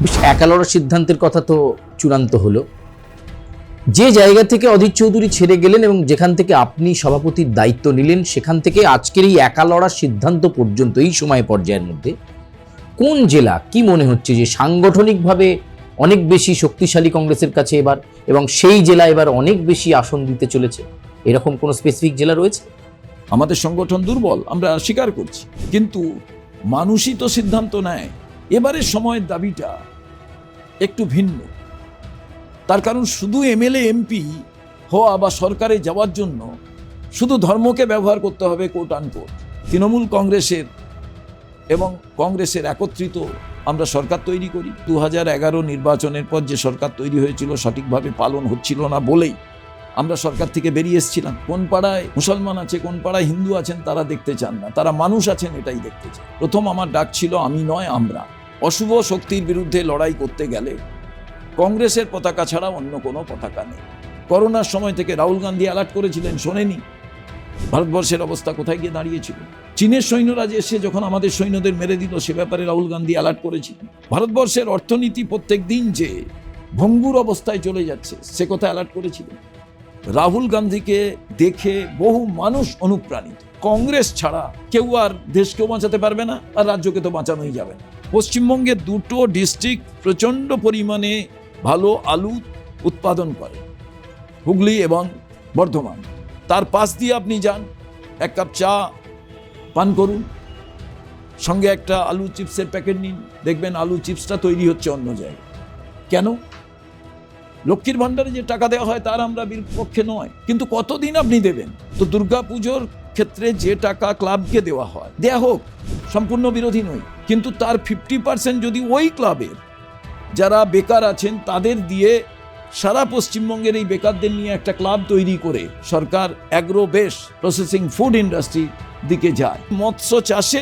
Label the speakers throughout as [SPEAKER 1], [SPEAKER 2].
[SPEAKER 1] বেশ, একা লড়ার সিদ্ধান্তের কথা তো চূড়ান্ত হলো। যে জায়গা থেকে অধীর চৌধুরী ছেড়ে গেলেন এবং যেখান থেকে আপনি সভাপতির দায়িত্ব নিলেন, সেখান থেকে আজকের এই একা লড়ার সিদ্ধান্ত পর্যন্ত এই সময় পর্যায়ের মধ্যে কোন জেলা কি মনে হচ্ছে যে সাংগঠনিকভাবে অনেক বেশি শক্তিশালী কংগ্রেসের কাছে এবার, এবং সেই জেলা এবার অনেক বেশি আসন দিতে চলেছে? এরকম কোন স্পেসিফিক জেলা রয়েছে?
[SPEAKER 2] আমাদের সংগঠন দুর্বল, আমরা স্বীকার করছি, কিন্তু মানুষই তো সিদ্ধান্ত নেয়। এবারের সময়ের দাবিটা একটু ভিন্ন। তার কারণ শুধু এমএলএ এমপি হওয়া বা সরকারে যাওয়ার জন্য শুধু ধর্মকে ব্যবহার করতে হবে কোট আনকোট। তৃণমূল কংগ্রেসের এবং কংগ্রেসের একত্রিত আমরা সরকার তৈরি করি। 2011 নির্বাচনের পর যে সরকার তৈরি হয়েছিল সঠিকভাবে পালন হচ্ছিল না বলেই আমরা সরকার থেকে বেরিয়ে এসেছিলাম। কোন পাড়ায় মুসলমান আছে, কোন পাড়ায় হিন্দু আছেন তারা দেখতে চান না, তারা মানুষ আছেন এটাই দেখতে চান। প্রথম আমার ডাক ছিল আমি নয় আমরা। অশুভ শক্তির বিরুদ্ধে লড়াই করতে গেলে কংগ্রেসের পতাকা ছাড়া অন্য কোনো পতাকা নেই। করোনার সময় থেকে রাহুল গান্ধী অ্যালার্ট করেছিলেন, শোনেনি। ভারতবর্ষের অবস্থা কোথায় গিয়ে দাঁড়িয়েছিল? চীনের সৈন্যরা যে এসে যখন আমাদের সৈন্যদের মেরে দিল, সে ব্যাপারে রাহুল গান্ধী অ্যালার্ট করেছিলেন। ভারতবর্ষের অর্থনীতি প্রত্যেক দিন যে ভঙ্গুর অবস্থায় চলে যাচ্ছে, সে কথা অ্যালার্ট করেছিলেন। রাহুল গান্ধীকে দেখে বহু মানুষ অনুপ্রাণিত। কংগ্রেস ছাড়া কেউ আর দেশকেও বাঁচাতে পারবে না, আর রাজ্যকে তো বাঁচানোই যাবে না। পশ্চিমবঙ্গের দুটো ডিস্ট্রিক্ট প্রচণ্ড পরিমাণে ভালো আলু উৎপাদন করে, হুগলি এবং বর্ধমান। তার পাশ দিয়ে আপনি যান, এক কাপ চা পান করুন, সঙ্গে একটা আলু চিপসের প্যাকেট নিন, দেখবেন আলু চিপসটা তৈরি হচ্ছে অন্য জায়গায়। কেন? লক্ষ্মীর ভাণ্ডারে যে টাকা দেওয়া হয় তার আমরা বিপক্ষে নয়, কিন্তু কতদিন আপনি দেবেন? তো দুর্গাপুজোর ক্ষেত্রে যে টাকা ক্লাবকে দেওয়া হয়, দেয়া হোক, সম্পূর্ণ বিরোধী নই, কিন্তু তার 50% যদি ওই ক্লাবের যারা বেকার আছেন তাদের দিয়ে সারা পশ্চিমবঙ্গের এই বেকারদের নিয়ে একটা ক্লাব তৈরি করে সরকার agro base processing food industry দিকে যায়, মৎস্য চাষে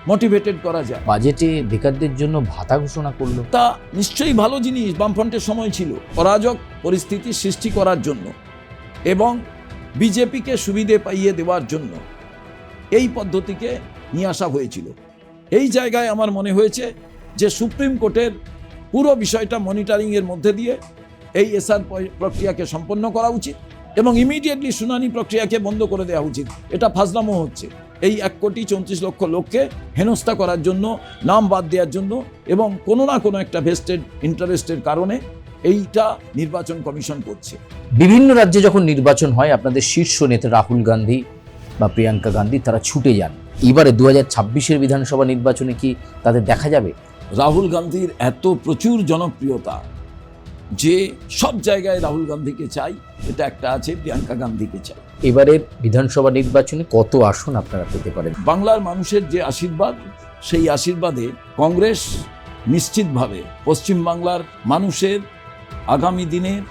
[SPEAKER 2] মোটিভেটেড করা যায়।
[SPEAKER 1] বাজেটে বেকারদের জন্য ভাতা ঘোষণা করলো,
[SPEAKER 2] তা নিশ্চয়ই ভালো জিনিস। বামফ্রন্টের সময় ছিল অরাজক পরিস্থিতি সৃষ্টি করার জন্য এবং বিজেপিকে সুবিধে পাইয়ে দেওয়ার জন্য এই পদ্ধতিকে নিয়ে আসা হয়েছিল। এই জায়গায় আমার মনে হয়েছে যে সুপ্রিম কোর্টের পুরো বিষয়টা মনিটরিংয়ের মধ্যে দিয়ে এই এসআর প্রক্রিয়াকে সম্পন্ন করা উচিত এবং ইমিডিয়েটলি শুনানি প্রক্রিয়াকে বন্ধ করে দেওয়া উচিত। এটা ফাজলামো হচ্ছে। এই 1,34,00,000 লোককে হেনস্থা করার জন্য, নাম বাদ দেওয়ার জন্য এবং কোনো না কোনো একটা ভেস্টেড ইন্টারেস্টের কারণে এইটা নির্বাচন কমিশন করছে।
[SPEAKER 1] বিভিন্ন রাজ্যে যখন নির্বাচন হয় আপনাদের শীর্ষ নেতা রাহুল গান্ধী বা প্রিয়াঙ্কা গান্ধী তারা ছুটে যান। এবারে 2026-এর বিধানসভা নির্বাচনে কি তাদের দেখা যাবে?
[SPEAKER 2] রাহুল গান্ধীর এত প্রচুর জনপ্রিয়তা যে সব জায়গায় রাহুল গান্ধীকে চাই, এটা একটা আছে, প্রিয়াঙ্কা গান্ধীকে চাই।
[SPEAKER 1] এবারের বিধানসভা নির্বাচনে কত আসন আপনারা পেতে পারেন?
[SPEAKER 2] বাংলার মানুষের যে আশীর্বাদ, সেই আশীর্বাদে কংগ্রেস নিশ্চিতভাবে পশ্চিমবাংলার মানুষের আগামী দিনের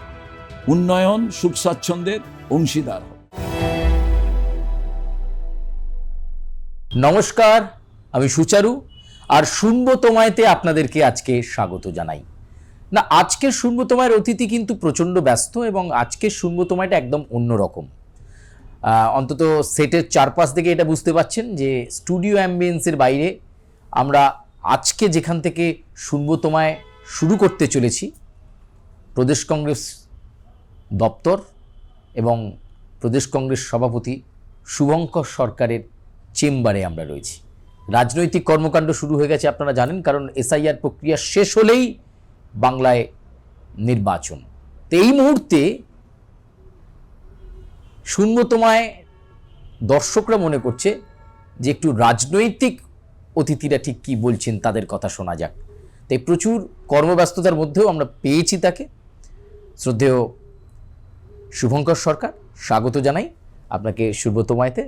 [SPEAKER 2] উন্নয়ন, সুখ স্বাচ্ছন্দ্যের অংশীদার হবে।
[SPEAKER 1] নমস্কার, আমি সুচারু, আর শুনবো তোমায়তে আপনাদেরকে আজকে স্বাগত জানাই। না, আজকের শুনবো তোমায়ের অতিথি কিন্তু প্রচণ্ড ব্যস্ত এবং আজকের শুনবো তোমায়টা একদম অন্যরকম। অন্তত সেটের চারপাশ থেকে এটা বুঝতে পাচ্ছেন যে স্টুডিও অ্যাম্বিয়েন্সের বাইরে আমরা আজকে যেখান থেকে শুনবো তোমায় শুরু করতে চলেছি, প্রদেশ কংগ্রেস দপ্তর এবং প্রদেশ কংগ্রেস সভাপতি শুভঙ্কর সরকারের চেম্বারে আমরা রয়েছি। রাজনৈতিক কর্মকাণ্ড শুরু হয়ে গেছে আপনারা জানেন, কারণ এসআইআর প্রক্রিয়া শেষ হলেই বাংলায় নির্বাচন। তো এই মুহূর্তে শুনবো তোমায় দর্শকরা মনে করছে যে একটু রাজনৈতিক অতিথিরা ঠিক কি বলছেন তাদের কথা শোনা যাক। তাই প্রচুর কর্মব্যস্ততার মধ্যেও আমরা পেয়েছি তাকে। শ্রদ্ধেয় শুভঙ্কর সরকার, স্বাগত জানাই আপনাকে শুনবো তোমায়তে।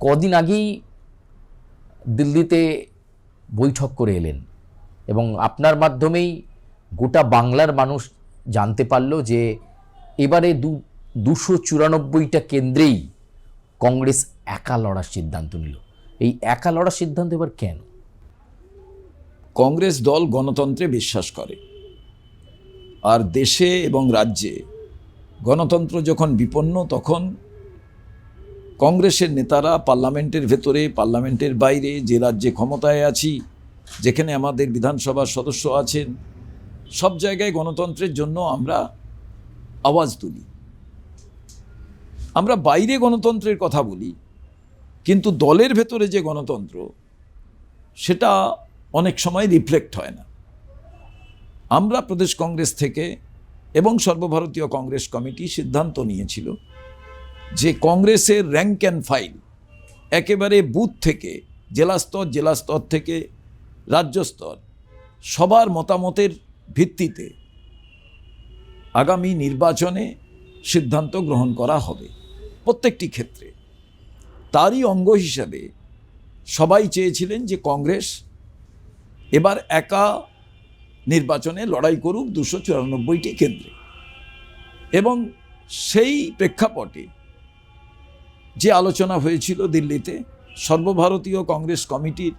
[SPEAKER 1] কদিন আগেই দিল্লিতে বৈঠক করে এলেন এবং আপনার মাধ্যমেই গোটা বাংলার মানুষ জানতে পারল যে এবারে 294টা কেন্দ্রেই কংগ্রেস একা লড়ার সিদ্ধান্ত নিল। এই একা লড়ার সিদ্ধান্ত এবার কেন?
[SPEAKER 2] কংগ্রেস দল গণতন্ত্রে বিশ্বাস করে, আর দেশে এবং রাজ্যে গণতন্ত্র যখন বিপন্ন তখন কংগ্রেসের নেতারা পার্লামেন্টের ভেতরে, পার্লামেন্টের বাইরে, যে রাজ্যে ক্ষমতায় আছি যেখানে আমাদের বিধানসভার সদস্য আছেন, সব জায়গায় গণতন্ত্রের জন্য আমরা আওয়াজ তুলি। আমরা বাইরে গণতন্ত্রের কথা বলি, কিন্তু দলের ভেতরে যে গণতন্ত্র সেটা অনেক সময় রিফ্লেক্ট হয় না। আমরা প্রদেশ কংগ্রেস থেকে এবং সর্বভারতীয় কংগ্রেস কমিটি সিদ্ধান্ত নিয়েছিল যে কংগ্রেসের র্যাঙ্ক অ্যান্ড ফাইল একেবারে বুথ থেকে জেলা স্তর থেকে রাজ্য স্তর সবার মতামতের ভিত্তিতে আগামী নির্বাচনে সিদ্ধান্ত গ্রহণ করা হবে প্রত্যেকটি ক্ষেত্রে। তারই অঙ্গ হিসাবে সবাই চেয়েছিলেন যে কংগ্রেস এবার একা নির্বাচনে লড়াই করুক 294টি কেন্দ্রে, এবং সেই প্রেক্ষাপটে যে আলোচনা হয়েছিল দিল্লিতে, সর্বভারতীয় কংগ্রেস কমিটির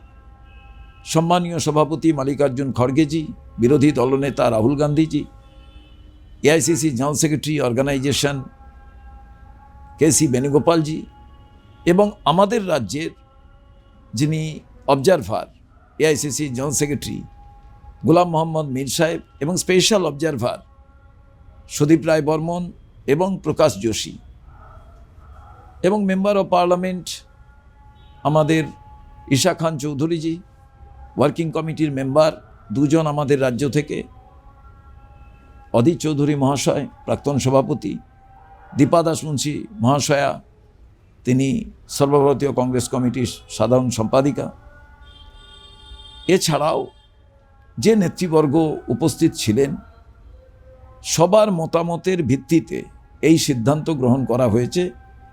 [SPEAKER 2] সম্মানীয় সভাপতি মাল্লিকার্জুন খড়গেজি, বিরোধী দলনেতা Rahul Gandhi ji, AICC general secretary organisation KC Venugopal ji, এবং আমাদের রাজ্যের যিনি observer AICC general secretary Ghulam Mohammad Mir সাহেব, এবং স্পেশাল অবজারভার সুদীপ রায় বর্মন এবং প্রকাশ যোশী, এবং মেম্বার অফ পার্লামেন্ট আমাদের ঈশা খান চৌধুরীজি, ওয়ার্কিং কমিটির মেম্বার দুজন আমাদের রাজ্য থেকে, অধীর চৌধুরী মহাশয় প্রাক্তন সভাপতি, দীপা দাস মুন্সি মহাশয়া তিনি সর্বভারতীয় কংগ্রেস কমিটির সাধারণ সম্পাদিকা, এছাড়াও যে নেতৃবর্গ উপস্থিত ছিলেন, সবার মতামতের ভিত্তিতে এই সিদ্ধান্ত গ্রহণ করা হয়েছে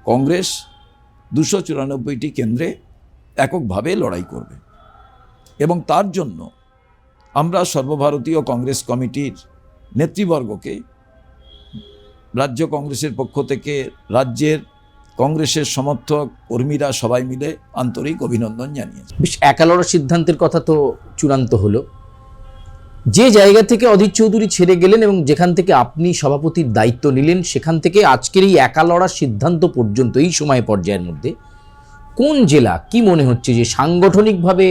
[SPEAKER 2] কংগ্রেস 294টি কেন্দ্রে এককভাবে লড়াই করবে। এবং তার জন্য আমরা সর্বভারতীয় কংগ্রেস কমিটির নেতৃবর্গকে রাজ্য কংগ্রেসের পক্ষ থেকে রাজ্যের কংগ্রেসের সমর্থক কর্মীরা সবাই মিলে আন্তরিক অভিনন্দন জানিয়েছে।
[SPEAKER 1] বেশ, একা লড়ার সিদ্ধান্তের কথা তো চূড়ান্ত হলো। যে জায়গা থেকে অধীর চৌধুরী ছেড়ে গেলেন এবং যেখান থেকে আপনি সভাপতির দায়িত্ব নিলেন, সেখান থেকে আজকের এই একা লড়ার সিদ্ধান্ত পর্যন্ত এই সময় পর্যায়ের মধ্যে কোন জেলা কি মনে হচ্ছে যে সাংগঠনিকভাবে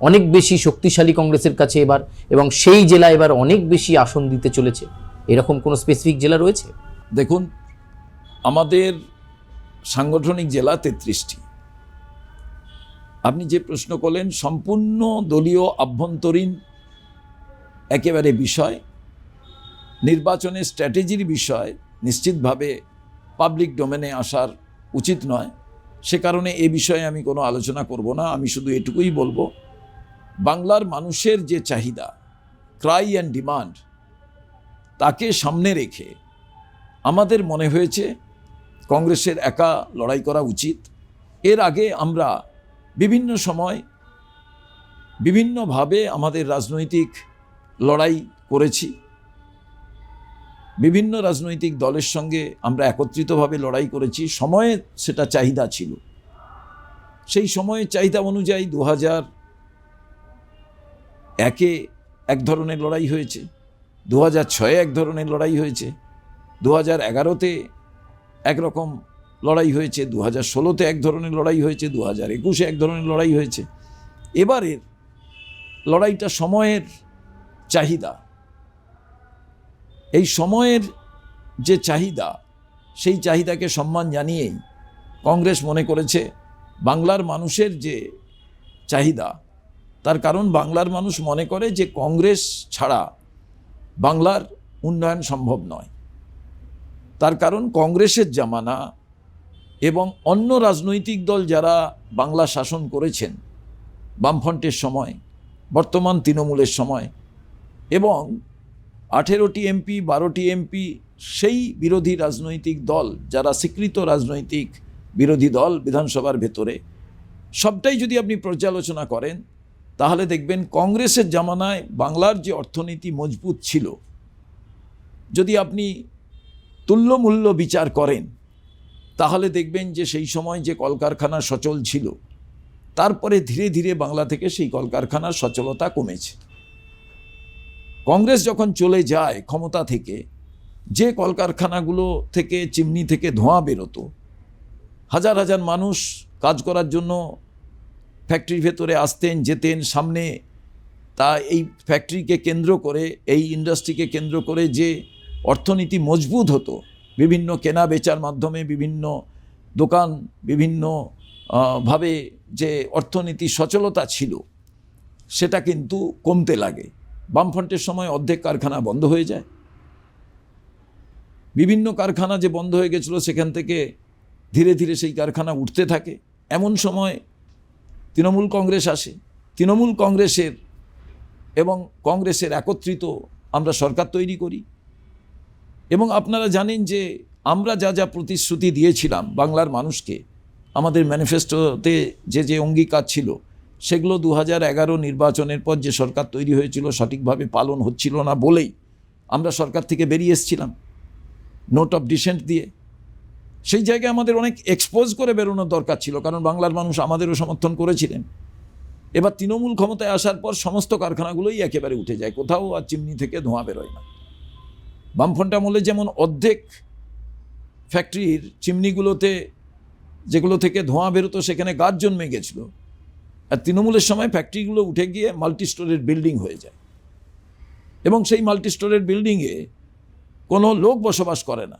[SPEAKER 1] অনেক বেশি শক্তিশালী কংগ্রেসের কাছে এবার, এবং সেই জেলা এবার অনেক বেশি আসন দিতে চলেছে? এরকম কোনো স্পেসিফিক জেলা রয়েছে?
[SPEAKER 2] দেখুন, আমাদের সাংগঠনিক জেলা 33টি। আপনি যে প্রশ্ন করলেন সম্পূর্ণ দলীয় আভ্যন্তরীণ একেবারে বিষয়, নির্বাচনের স্ট্র্যাটেজির বিষয় নিশ্চিতভাবে পাবলিক ডোমেনে আসার উচিত নয়। সে কারণে এ বিষয়ে আমি কোনো আলোচনা করব না। আমি শুধু এটুকুই বলবো, বাংলার মানুষের যে চাহিদা, ক্রাই অ্যান্ড ডিমান্ড, তাকে সামনে রেখে আমাদের মনে হয়েছে কংগ্রেসের একা লড়াই করা উচিত। এর আগে আমরা বিভিন্ন সময় বিভিন্নভাবে আমাদের রাজনৈতিক লড়াই করেছি, বিভিন্ন রাজনৈতিক দলের সঙ্গে আমরা একত্রিতভাবে লড়াই করেছি। সময়ে সেটা চাহিদা ছিল, সেই সময়ের চাহিদা অনুযায়ী 2001-এ এক ধরনের লড়াই হয়েছে, 2006-এ এক ধরনের লড়াই হয়েছে, 2011-তে একরকম লড়াই হয়েছে, 2016-তে এক ধরনের লড়াই হয়েছে, 2021-এ এক ধরনের লড়াই হয়েছে। এবারের লড়াইটা সময়ের চাহিদা। এই সময়ের যে চাহিদা, সেই চাহিদাকে সম্মান জানিয়েই কংগ্রেস মনে করেছে বাংলার মানুষের যে চাহিদা, তার কারণ বাংলার মানুষ মনে করে যে কংগ্রেস ছাড়া বাংলার উন্নয়ন সম্ভব নয়। তার কারণ কংগ্রেসের জামানা এবং অন্য রাজনৈতিক দল যারা বাংলা শাসন করেছেন বামফ্রন্টের সময়, বর্তমান তৃণমূলের সময়, এবং 18টি এমপি 12টি এমপি সেই বিরোধী রাজনৈতিক দল যারা স্বীকৃত রাজনৈতিক বিরোধী দল বিধানসভার ভেতরে, সবটাই যদি আপনি পর্যালোচনা করেন তাহলে দেখবেন কংগ্রেসের জামানায় বাংলার যে অর্থনীতি মজবুত ছিল, যদি আপনি তুল্যমূল্য বিচার করেন তাহলে দেখবেন যে সেই সময় যে কলকারখানা সচল ছিল, তারপরে ধীরে ধীরে বাংলা থেকে সেই কলকারখানার সচলতা কমেছে। কংগ্রেস যখন চলে যায় ক্ষমতা থেকে, যে কলকারখানাগুলো থেকে চিমনি থেকে ধোঁয়া বেরোতো, হাজার হাজার মানুষ কাজ করার জন্য ফ্যাক্টরির ভেতরে আসতেন যেতেন, সামনে তা এই ফ্যাক্টরিকে কেন্দ্র করে, এই ইন্ডাস্ট্রিকে কেন্দ্র করে যে অর্থনীতি মজবুত হতো, বিভিন্ন কেনা বেচার মাধ্যমে, বিভিন্ন দোকান, বিভিন্ন ভাবে যে অর্থনীতি সচলতা ছিল, সেটা কিন্তু কমতে লাগে। বামফ্রন্টের সময় অর্ধেক কারখানা বন্ধ হয়ে যায়। বিভিন্ন কারখানা যে বন্ধ হয়ে গেছিলো, সেখান থেকে ধীরে ধীরে সেই কারখানা উঠতে থাকে। এমন সময় তৃণমূল কংগ্রেস আসে। তৃণমূল কংগ্রেসের এবং কংগ্রেসের একত্রিত আমরা সরকার তৈরি করি। এবং আপনারা জানেন যে আমরা যা যা প্রতিশ্রুতি দিয়েছিলাম বাংলার মানুষকে, আমাদের ম্যানিফেস্টোতে যে যে অঙ্গীকার ছিল, সেগুলো 2011 নির্বাচনের পর যে সরকার তৈরি হয়েছিল সঠিকভাবে পালন হচ্ছিল না বলেই আমরা সরকার থেকে বেরিয়ে এসেছিলাম নোট অফ ডিসেন্ট দিয়ে। সেই জায়গায় আমাদের অনেক এক্সপোজ করে বেরোনোর দরকার ছিল, কারণ বাংলার মানুষ আমাদেরও সমর্থন করেছিলেন। এবার তৃণমূল ক্ষমতায় আসার পর সমস্ত কারখানাগুলোই একেবারে উঠে যায়, কোথাও আর চিমনি থেকে ধোঁয়া বেরোয় না। বামফ্রন্ট আমলে যেমন অর্ধেক ফ্যাক্টরির চিমনিগুলোতে, যেগুলো থেকে ধোঁয়া বেরোতো, সেখানে গাছ জন্মে গেছিলো, আর তৃণমূলের সময় ফ্যাক্টরিগুলো উঠে গিয়ে মাল্টি স্টোরের বিল্ডিং হয়ে যায়। এবং সেই মাল্টি স্টোরের বিল্ডিংয়ে কোনো লোক বসবাস করে না।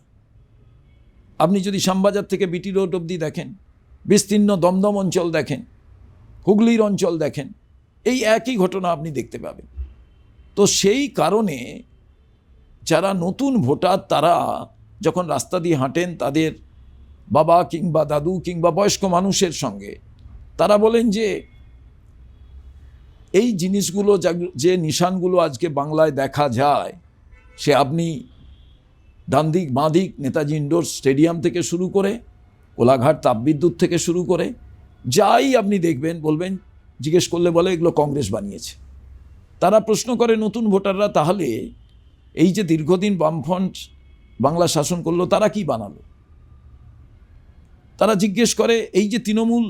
[SPEAKER 2] আপনি যদি শ্যামবাজার থেকে বিটি রোড অবধি দেখেন, বিস্তীর্ণ দমদম অঞ্চল দেখেন, হুগলির অঞ্চল দেখেন, এই একই ঘটনা আপনি দেখতে পাবেন। তো সেই কারণে যারা নতুন ভোটার, তারা যখন রাস্তা দিয়ে হাঁটেন, তাদের বাবা কিংবা দাদু কিংবা বয়স্ক মানুষের সঙ্গে তারা বলেন যে এই জিনিসগুলো, যে নিশানগুলো আজকে বাংলায় দেখা যায়, সে আপনি ডান দিক বাঁ দিক নেতাজি ইন্ডোর স্টেডিয়াম থেকে শুরু করে, কোলাঘাট তাপবিদ্যুৎ থেকে শুরু করে, যাই আপনি দেখবেন, বলবেন, জিজ্ঞেস করলে বলে এগুলো কংগ্রেস বানিয়েছে। তারা প্রশ্ন করে নতুন ভোটাররা, তাহলে এই যে দীর্ঘদিন বামফ্রন্ট বাংলা শাসন করলো, তারা কি বানালো? তারা জিজ্ঞেস করে এই যে তৃণমূল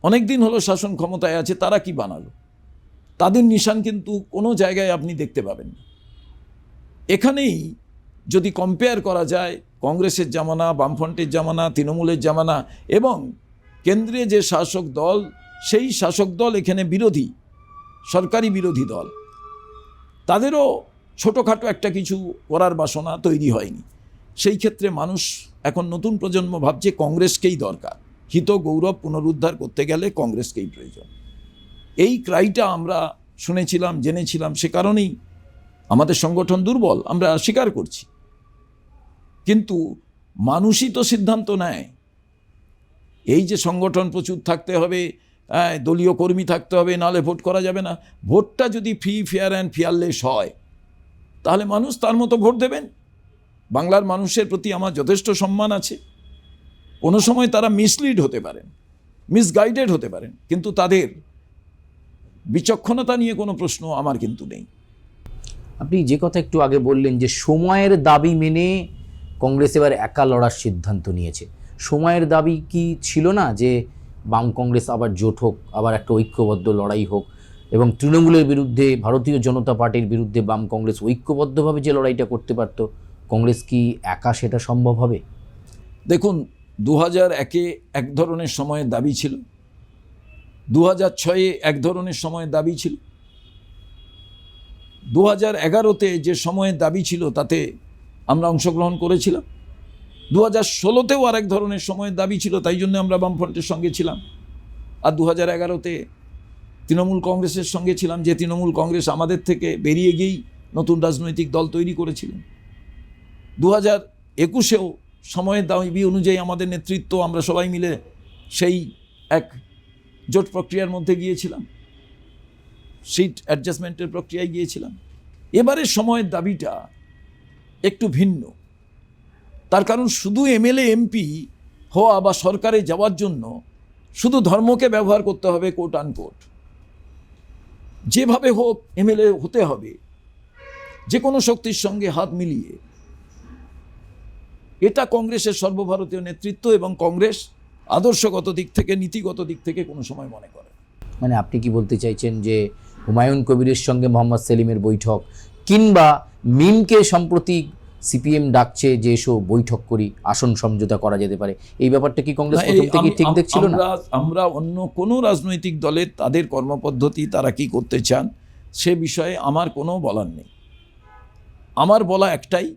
[SPEAKER 2] অনেক দিন হলো শাসন ক্ষমতায় আছে, তারা কি বানালো? তাদের নিশান কিন্তু কোনো জায়গায় আপনি দেখতে পাবেন না। এখানেই যদি কম্পেয়ার করা যায় কংগ্রেসের জামানা, বামফ্রন্টের জামানা, তৃণমূলের জামানা এবং কেন্দ্রে যে শাসক দল, সেই শাসক দল এখানে বিরোধী, সরকারি বিরোধী দল, তাদেরও ছোটোখাটো একটা কিছু করার বাসনা তৈরি হয়নি। সেই ক্ষেত্রে মানুষ এখন নতুন প্রজন্ম ভাবছে কংগ্রেসকেই দরকার, হিত গৌরব পুনরুদ্ধার করতে গেলে কংগ্রেসকেই প্রয়োজন। এই ক্রাইটা আমরা শুনেছিলাম, জেনেছিলাম, সে কারণেই আমাদের সংগঠন দুর্বল, আমরা স্বীকার করছি। কিন্তু মানুষই তো সিদ্ধান্ত নেয়। এই যে সংগঠন প্রচুর থাকতে হবে, দলীয় কর্মী থাকতে হবে, নাহলে ভোট করা যাবে না। ভোটটা যদি ফ্রি, ফেয়ার অ্যান্ড ফেয়ারলেস হয়, তাহলে মানুষ তার মতো ভোট দেবেন। বাংলার মানুষের প্রতি আমার যথেষ্ট সম্মান আছে। কোনো সময় তারা মিসলিড হতে পারেন, মিসগাইডেড হতে পারেন, কিন্তু তাদের বিচক্ষণতা নিয়ে কোনো প্রশ্ন আমার কিন্তু নেই।
[SPEAKER 1] আপনি যে কথা একটু আগে বললেন যে সময়ের দাবি মেনে কংগ্রেস এবার একা লড়ার সিদ্ধান্ত নিয়েছে, সময়ের দাবি কি ছিল না যে বাম কংগ্রেস আবার জোট হোক, আবার একটা ঐক্যবদ্ধ লড়াই হোক, এবং তৃণমূলের বিরুদ্ধে, ভারতীয় জনতা পার্টির বিরুদ্ধে বাম কংগ্রেস ঐক্যবদ্ধভাবে যে লড়াইটা করতে পারত, কংগ্রেস কি একা সেটা সম্ভব হবে?
[SPEAKER 2] দেখুন, 2001-এ এক ধরনের সময়ের দাবি ছিল, 2006-এ এক ধরনের সময়ের দাবি ছিল, 2011-তে যে সময়ের দাবি ছিল তাতে আমরা অংশগ্রহণ করেছিলাম, 2016-তেও আর এক ধরনের সময়ের দাবি ছিল, তাই জন্য আমরা বামফ্রন্টের সঙ্গে ছিলাম। আর 2011-তে তৃণমূল কংগ্রেসের সঙ্গে ছিলাম, যে তৃণমূল কংগ্রেস আমাদের থেকে বেরিয়ে গিয়েই নতুন রাজনৈতিক দল তৈরি করেছিলেন। 2021-এও সময়ের দাবি অনুযায়ী আমাদের নেতৃত্ব, আমরা সবাই মিলে সেই এক জোট প্রক্রিয়ার মধ্যে গিয়েছিলাম, সিট অ্যাডজাস্টমেন্টের প্রক্রিয়ায় গিয়েছিলাম। এবারের সময়ের দাবিটা একটু ভিন্ন। তার কারণ শুধু এমএলএ এমপি হওয়া বা সরকারে যাওয়ার জন্য শুধু ধর্মকে ব্যবহার করতে হবে, কোট আনকোট, যেভাবে হোক এমএলএ হতে হবে, যে কোনো শক্তির সঙ্গে হাত মিলিয়ে। এটা কংগ্রেসের সর্বভারতীয় নেতৃত্ব এবং কংগ্রেস আদর্শগত দিক থেকে, নীতিগত দিক থেকে কোনো সময় মনে করে।
[SPEAKER 1] মানে আপনি কি বলতে চাইছেন যে হুমায়ুন কবিরের সঙ্গে মোহাম্মদ সেলিমের বৈঠক, কিংবা মিমকে সম্প্রতি সিপিএম ডাকছে যে এসো বৈঠক করি, আসন সমঝোতা করা যেতে পারে, এই ব্যাপারটা কি কংগ্রেস প্রথম থেকেই ঠিক দেখছিল না?
[SPEAKER 2] আমরা অন্য কোনো রাজনৈতিক দলের তাদের কর্মপদ্ধতি, তারা কি করতে চান, সে বিষয়ে আমার কোনো বলার নেই। আমার বলা একটাই,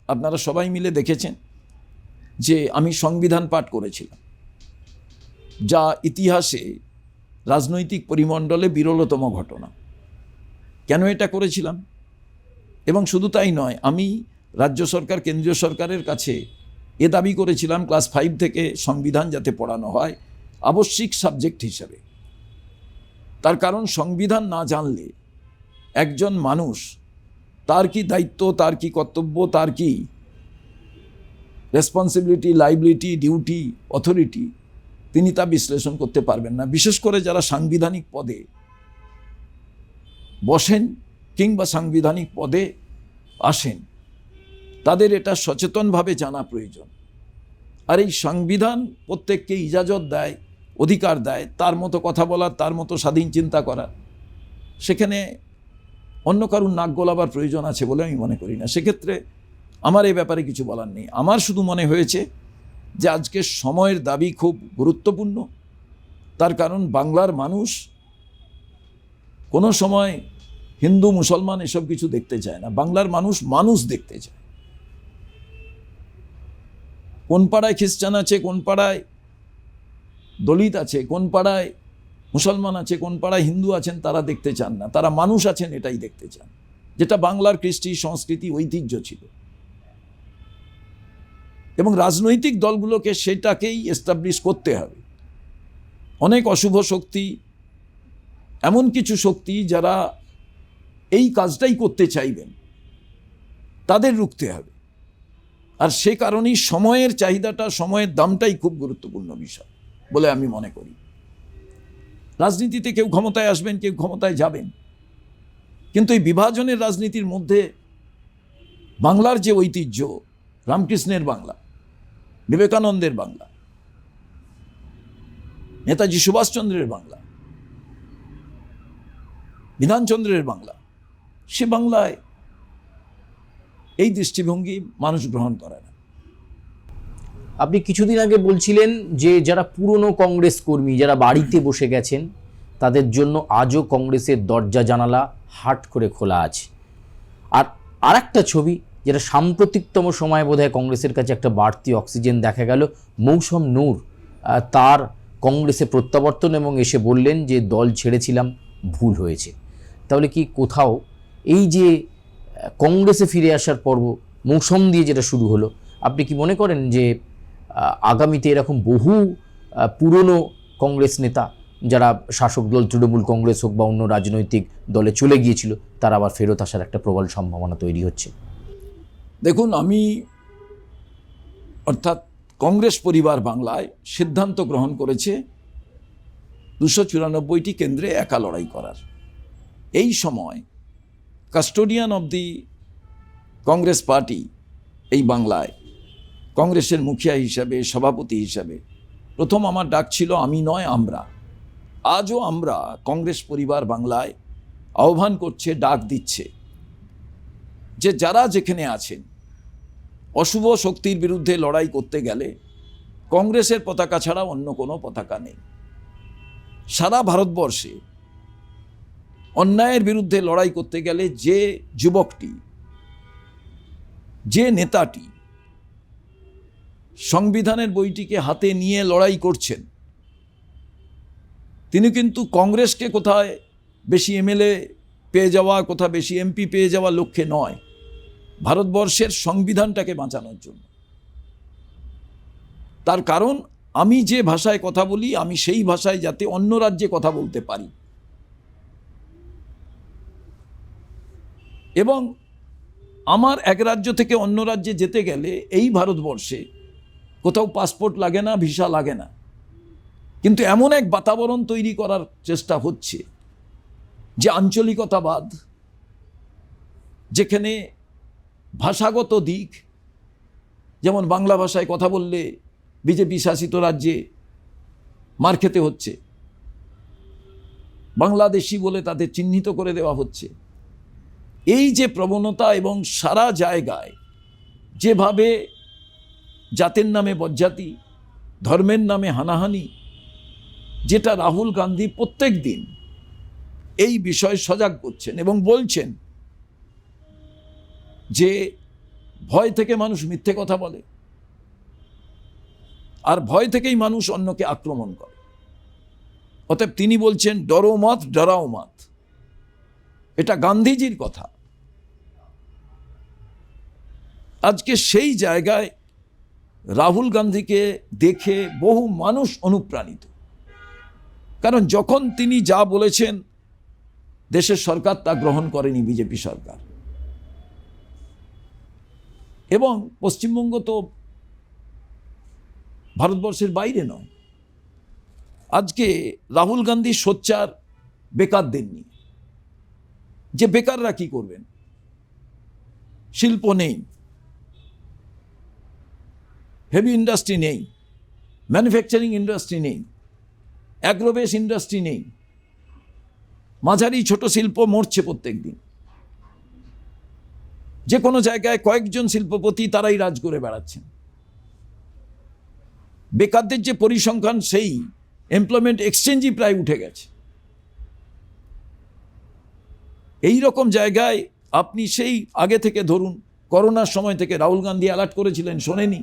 [SPEAKER 2] আপনারা সবাই মিলে দেখেছেন যে আমি সংবিধান পাঠ করেছিলাম, যা ইতিহাসে রাজনৈতিক পরিমণ্ডলে বিরলতম ঘটনা। কেন এটা করেছিলাম? এবং শুধু তাই নয়, আমি রাজ্য সরকার, কেন্দ্রীয় সরকারের কাছে এ দাবি করেছিলাম ক্লাস 5 থেকে সংবিধান যাতে পড়ানো হয় আবশ্যিক সাবজেক্ট হিসেবে। তার কারণ সংবিধান না জানলে একজন মানুষ তার কি দায়িত্ব, তার কি কর্তব্য, তার কি রেসপন্সিবিলিটি, লাইবিলিটি, ডিউটি, অথরিটি, তিনি তা বিশ্লেষণ করতে পারবেন না। বিশেষ করে যারা সাংবিধানিক পদে বসেন কিংবা সাংবিধানিক পদে আসেন, তাদের এটা সচেতনভাবে জানা প্রয়োজন। আর এই সংবিধান প্রত্যেককে ইজাজত দেয়, অধিকার দেয় তার মতো কথা বলার, তার মতো স্বাধীন চিন্তা করার। সেখানে অন্য কারুর নাক গলাবার প্রয়োজন আছে বলে আমি মনে করি না। সেক্ষেত্রে আমার এই ব্যাপারে কিছু বলার নেই। আমার শুধু মনে হয়েছে যে আজকে সময়ের দাবি খুব গুরুত্বপূর্ণ। তার কারণ বাংলার মানুষ কোনো সময় হিন্দু মুসলমান এসব কিছু দেখতে চায় না। বাংলার মানুষ মানুষ দেখতে চায়। কোন পাড়ায় খ্রিস্টান আছে, কোন পাড়ায় দলিত আছে, কোন পাড়ায় মুসলমান আছে, কোন পাড়ায় হিন্দু আছেন, তারা দেখতে চান না। তারা মানুষ আছেন এটাই দেখতে চান, যেটা বাংলার কৃষ্টি, সংস্কৃতি, ঐতিহ্য ছিল। এবং রাজনৈতিক দলগুলোকে সেটাকেই এস্টাবলিশ করতে হবে। অনেক অশুভ শক্তি, এমন কিছু শক্তি যারা এই কাজটাই করতে চাইবেন, তাদের রুখতে হবে। আর সে কারণেই সময়ের চাহিদাটা, সময়ের দামটাই খুব গুরুত্বপূর্ণ বিষয় বলে আমি মনে করি। রাজনীতিতে কেউ ক্ষমতায় আসবেন, কেউ ক্ষমতায় যাবেন, কিন্তু এই বিভাজনের রাজনীতির মধ্যে বাংলার যে ঐতিহ্য, রামকৃষ্ণের বাংলা, বিবেকানন্দের বাংলা, নেতাজি সুভাষচন্দ্রের বাংলা, বিধানচন্দ্রের বাংলা, সে বাংলায় এই দৃষ্টিভঙ্গি মানুষ গ্রহণ করে না।
[SPEAKER 1] আপনি কিছুদিন আগে বলছিলেন যে যারা পুরনো কংগ্রেস কর্মী, যারা বাড়িতে বসে গেছেন, তাদের জন্য আজও কংগ্রেসের দরজা জানালা হাট করে খোলা আছে। আর আরেকটা ছবি যেটা সাম্প্রতিকতম সময়ে বোধহয় কংগ্রেসের কাছে একটা বাড়তি অক্সিজেন দেখা গেল, মৌসম নূর তার কংগ্রেসে প্রত্যাবর্তন এবং এসে বললেন যে দল ছেড়েছিলাম, ভুল হয়েছে। তাহলে কি কোথাও এই যে কংগ্রেসে ফিরে আসার পর্ব মৌসম দিয়ে যেটা শুরু হলো, আপনি কি মনে করেন যে আগামীতে এরকম বহু পুরনো কংগ্রেস নেতা যারা শাসক দল তৃণমূল কংগ্রেস হোক বা অন্য রাজনৈতিক দলে চলে গিয়েছিল, তারা আবার ফেরত আসার একটা প্রবল সম্ভাবনা তৈরি হচ্ছে?
[SPEAKER 2] দেখুন, আমি অর্থাৎ কংগ্রেস পরিবার বাংলায় সিদ্ধান্ত গ্রহণ করেছে 294টি কেন্দ্রে একা লড়াই করার। এই সময় custodian of the Congress party এই বাংলায়, কংগ্রেসের মুখিয়া হিসাবে, সভাপতি হিসাবে প্রথম আমার ডাক ছিল আমি নয় আমরা। আজও আমরা কংগ্রেস পরিবার বাংলায় আহ্বান করছে, ডাক দিচ্ছে যে যারা যেখানে আছেন, অশুভ শক্তির বিরুদ্ধে লড়াই করতে গেলে কংগ্রেসের পতাকা ছাড়া অন্য কোনো পতাকা নেই। সারা ভারতবর্ষে অন্যায়ের বিরুদ্ধে লড়াই করতে গেলে যে যুবকটি, যে নেতাটি সংবিধানের বইটিকে হাতে নিয়ে লড়াই করছেন, তিনি কিন্তু কংগ্রেসকে কোথায় বেশি এমএলএ পেয়ে যাওয়া, কোথাও বেশি এমপি পেয়ে যাওয়া লক্ষ্যে নয়, ভারতবর্ষের সংবিধানটাকে বাঁচানোর জন্য। তার কারণ আমি যে ভাষায় কথা বলি, আমি সেই ভাষায় যাতে অন্য রাজ্যে কথা বলতে পারি। এবং আমার এক রাজ্য থেকে অন্য রাজ্যে যেতে গেলে এই ভারতবর্ষে কোথাও পাসপোর্ট লাগে না, ভিসা লাগে না। কিন্তু এমন এক বাতাবরণ তৈরি করার চেষ্টা হচ্ছে যে আঞ্চলিকতাবাদ, যেখানে ভাষাগত দিক, যেমন বাংলা ভাষায় কথা বললে বিজেপি শাসিত রাজ্যে মার খেতে হচ্ছে, বাংলাদেশি বলে তাদের চিহ্নিত করে দেওয়া হচ্ছে। এই যে প্রবণতা এবং সারা জায়গায় যেভাবে জাতের নামে বজ্জাতি, ধর্মের নামে হানাহানি, যেটা রাহুল গান্ধী প্রত্যেক দিন এই বিষয়ে সজাগ করছেন এবং বলছেন যে ভয় থেকে মানুষ মিথ্যে কথা বলে, আর ভয় থেকেই মানুষ অন্যকে আক্রমণ করে। অতএব তিনি বলছেন ডরো মত ডরাও মত। এটা গান্ধীজির কথা। আজকে সেই জায়গায় রাহুল গান্ধীকে দেখে বহু মানুষ অনুপ্রাণিত, কারণ যখন তিনি যা বলেছেন দেশের সরকার তা গ্রহণ করেনি, বিজেপি সরকার। এবং পশ্চিমবঙ্গ তো ভারতবর্ষের বাইরে নয়। আজকে রাহুল গান্ধী সোচ্চার বেকারদের নিয়ে, যে বেকাররা কি করবেন, শিল্প নেই, হেভি ইন্ডাস্ট্রি নেই, ম্যানুফ্যাকচারিং ইন্ডাস্ট্রি নেই, অ্যাগ্রোবেস ইন্ডাস্ট্রি নেই, মাঝারি ছোট শিল্প মরছে প্রত্যেক দিন। যে কোনো জায়গায় কয়েকজন শিল্পপতি তারাই রাজ করে বেড়াচ্ছেন। বেকারদের যে পরিসংখ্যান, সেই এমপ্লয়মেন্ট এক্সচেঞ্জই প্রায় উঠে গেছে। এই রকম জায়গায় আপনি সেই আগে থেকে ধরুন করোনার সময় থেকে রাহুল গান্ধী অ্যালার্ট করেছিলেন, শোনেনি।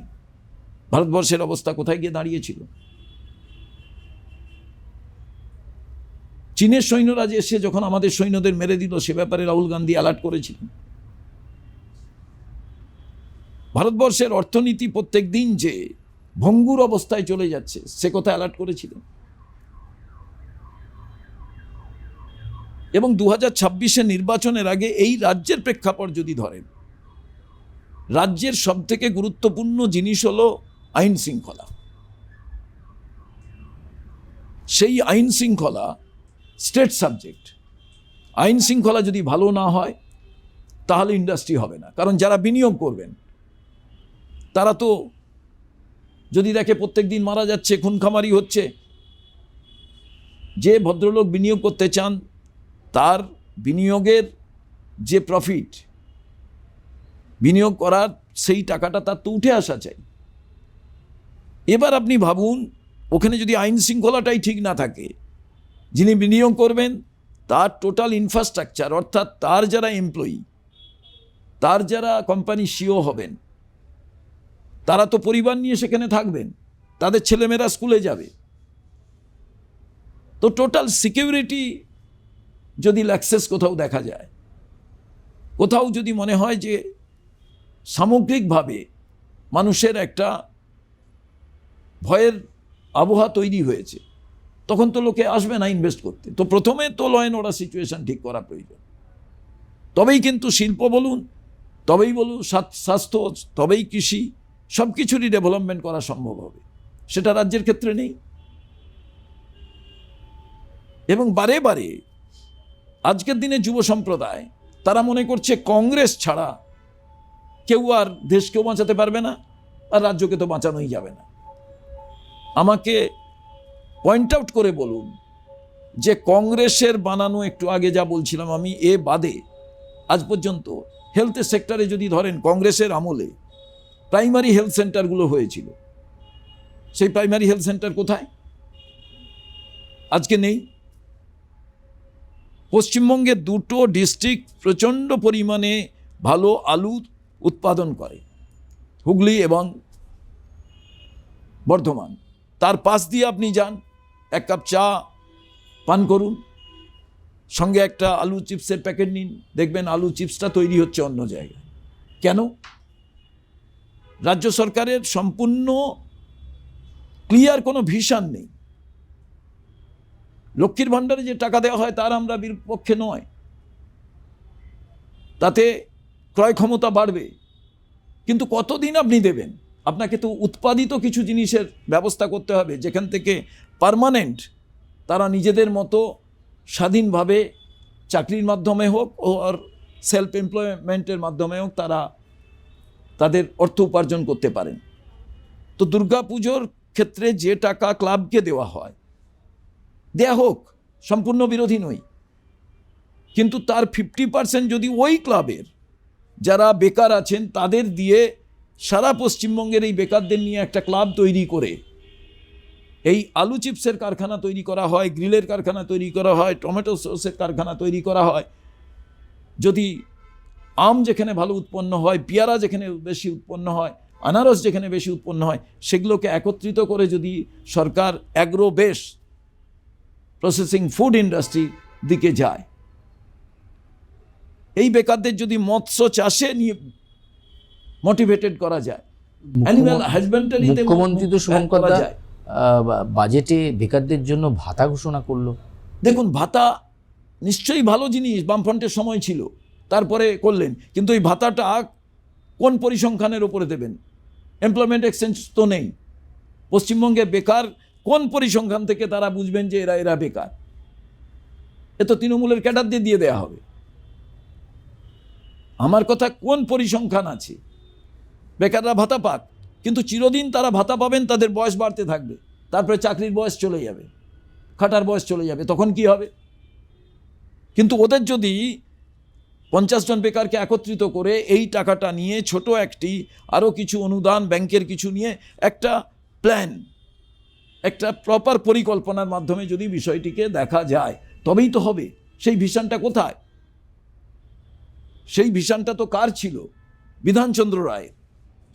[SPEAKER 2] ভারতবর্ষের অবস্থা কোথায় গিয়ে দাঁড়িয়েছিল। চীনের সৈন্যরা যে এসে যখন আমাদের সৈন্যদের মেরে দিল, সে ব্যাপারে রাহুল গান্ধী অ্যালার্ট করেছিলেন। ভারতবর্ষের অর্থনীতি প্রত্যেক দিন যে ভঙ্গুর অবস্থায় চলে যাচ্ছে, সে কথা অ্যালার্ট করেছিলেন। এবং 2026-এর নির্বাচনের আগে এই রাজ্যের প্রেক্ষাপট যদি ধরেন, রাজ্যের সবথেকে গুরুত্বপূর্ণ জিনিস হলো আইন শৃঙ্খলা। সেই আইন শৃঙ্খলা স্টেট সাবজেক্ট। আইন শৃঙ্খলা যদি ভালো না হয় তাহলে ইন্ডাস্ট্রি হবে না। কারণ যারা বিনিয়োগ করবেন তারা তো যদি দেখে প্রত্যেক দিন মারা যাচ্ছে, খুনখামারি হচ্ছে, যে ভদ্রলোক বিনিয়োগ করতে চান তার বিনিয়োগের যে প্রফিট, বিনিয়োগ করার সেই টাকাটা তার তো উঠে আসা চাই। এবার আপনি ভাবুন, ওখানে যদি আইন শৃঙ্খলাটাই ঠিক না থাকে, যিনি বিনিয়োগ করবেন তার টোটাল ইনফ্রাস্ট্রাকচার, অর্থাৎ তার যারা এমপ্লয়ি, তার যারা কোম্পানি সিও হবেন, তারা তো পরিবার নিয়ে সেখানে থাকবেন, তাদের ছেলেমেয়েরা স্কুলে যাবে। তো টোটাল সিকিউরিটি যদি ল্যাক্সেস কোথাও দেখা যায়, কোথাও যদি মনে হয় যে সামগ্রিকভাবে মানুষের একটা ভয়ের আবহাওয়া তৈরি হয়েছে, তখন তো লোকে আসবে না ইনভেস্ট করতে। তো প্রথমে তো ল অ্যান্ড অর্ডার সিচুয়েশন ঠিক করা প্রয়োজন। তবেই কিন্তু শিল্প বলুন, তবেই বলুন স্বাস্থ্য, তবেই কৃষি, সব কিছুরই ডেভেলপমেন্ট করা সম্ভব হবে। সেটা রাজ্যের ক্ষেত্রে নেই। এবং বারে বারে আজকের দিনে যুব সম্প্রদায় তারা মনে করছে কংগ্রেস ছাড়া কেউ আর দেশকেও বাঁচাতে পারবে না, আর রাজ্যকে তো বাঁচানোই যাবে না। আমাকে পয়েন্ট আউট করে বলুন যে কংগ্রেসের বানানো, একটু আগে যা বলছিলাম আমি, এ বাদে আজ পর্যন্ত হেলথের সেক্টরে যদি ধরেন, কংগ্রেসের আমলে প্রাইমারি হেলথ সেন্টারগুলো হয়েছিল, সেই প্রাইমারি হেলথ সেন্টার কোথায়? আজকে নেই। পশ্চিমবঙ্গের দুটো ডিস্ট্রিক্ট প্রচণ্ড পরিমাণে ভালো আলু উৎপাদন করে, হুগলি এবং বর্ধমান। তার পাশ দিয়ে আপনি যান, এক কাপ চা পান করুন, সঙ্গে একটা আলু চিপসের প্যাকেট নিন, দেখবেন আলু চিপসটা তৈরি হচ্ছে অন্য জায়গায়। কেন? রাজ্য সরকারের সম্পূর্ণ ক্লিয়ার কোনো ভিশন নেই। লক্ষ্মীর ভাণ্ডারে যে টাকা দেওয়া হয় তার আমরা বিপক্ষে নয়, তাতে ক্রয় ক্ষমতা বাড়বে, কিন্তু কতদিন আপনি দেবেন? আপনাকে তো উৎপাদিত কিছু জিনিসের ব্যবস্থা করতে হবে, যেখান থেকে পার্মানেন্ট তারা নিজেদের মতো স্বাধীনভাবে চাকরির মাধ্যমে হোক আর সেলফ এমপ্লয়মেন্টের মাধ্যমে হোক তারা তাদের অর্থ উপার্জন করতে পারেন। তো দুর্গাপুজোর ক্ষেত্রে যে টাকা ক্লাবকে দেওয়া হয়, দেয়া হোক, সম্পূর্ণ বিরোধী নই, কিন্তু তার 50% যদি ওই ক্লাবের যারা বেকার আছেন তাদের দিয়ে সারা পশ্চিমবঙ্গের এই বেকারদের নিয়ে একটা ক্লাব তৈরি করে এই আলু চিপসের কারখানা তৈরি করা হয়, গ্রিলের কারখানা তৈরি করা হয়, টমেটো সসের কারখানা তৈরি করা হয়, যদি আম যেখানে ভালো উৎপন্ন হয়, পেয়ারা যেখানে বেশি উৎপন্ন হয়, আনারস যেখানে বেশি উৎপন্ন হয়, সেগুলোকে একত্রিত করে যদি সরকার অ্যাগ্রো বেস প্রসেসিং ফুড ইন্ডাস্ট্রির দিকে যায়, এই বেকারদের যদি মৎস্য চাষে নিয়ে মোটিভেটেড করা যায়, অ্যানিম্যাল হাজবেন্ডারিতে
[SPEAKER 1] মুখ্যমন্ত্রী তো শুভঙ্কর
[SPEAKER 2] করা
[SPEAKER 1] দা
[SPEAKER 2] যায়।
[SPEAKER 1] বাজেটে বেকারদের জন্য ভাতা ঘোষণা করলো।
[SPEAKER 2] দেখুন, ভাতা নিশ্চয়ই ভালো জিনিস, বামফ্রন্টের সময় ছিল, তারপরে করলেন, কিন্তু এই ভাতাটা কোন পরিসংখ্যানের উপরে দেবেন? এমপ্লয়মেন্ট এক্সচেঞ্জ তো নেই। পশ্চিমবঙ্গে বেকার কোন পরিসংখ্যান থেকে তারা বুঝবেন যে এরা বেকার? এ তো তৃণমূলের ক্যাডারদের দিয়ে দেয়া হবে। আমার কথা, কোন পরিসংখ্যান আছে? বেকাররা ভাতা পাক, কিন্তু চিরদিন তারা ভাতা পাবেন, তাদের বয়স বাড়তে থাকবে, তারপরে চাকরির বয়স চলে যাবে, খাটার বয়স চলে যাবে, তখন কি হবে? কিন্তু ওদের যদি 50 জন বেকারকে একত্রিত করে এই টাকাটা নিয়ে ছোট একটি আরও কিছু অনুদান, ব্যাংকের কিছু নিয়ে একটা প্ল্যান, একটা প্রপার পরিকল্পনার মাধ্যমে যদি বিষয়টিকে দেখা যায়, তবেই তো হবে। সেই ভিশনটা কোথায়? সেই ভিশনটা তো কার ছিল? বিধানচন্দ্র রায়ের।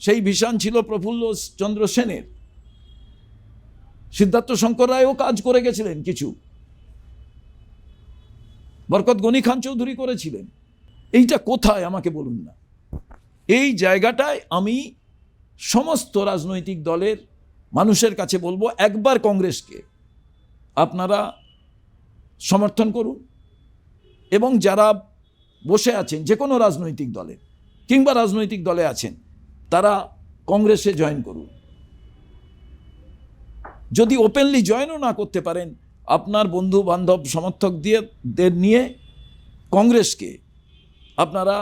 [SPEAKER 2] সেই ভিশন ছিল প্রফুল্ল চন্দ্র সেনের। সিদ্ধার্থ শঙ্কর রায়ও কাজ করে গেছিলেন কিছু, বরকত গনি খান চৌধুরী করেছিলেন। এইটা কোথায় আমাকে বলুন না। এই জায়গাটায় আমি সমস্ত রাজনৈতিক দলের মানুষের কাছে বলবো, একবার কংগ্রেসকে আপনারা সমর্থন করুন, এবং যারা বসে আছেন যে কোনো রাজনৈতিক দলে কিংবা রাজনৈতিক দলে আছেন, তারা কংগ্রেসে জয়েন করুন। যদি ওপেনলি জয়েনও না করতে পারেন, আপনার বন্ধু বান্ধব সমর্থকদের নিয়ে কংগ্রেসকে আপনারা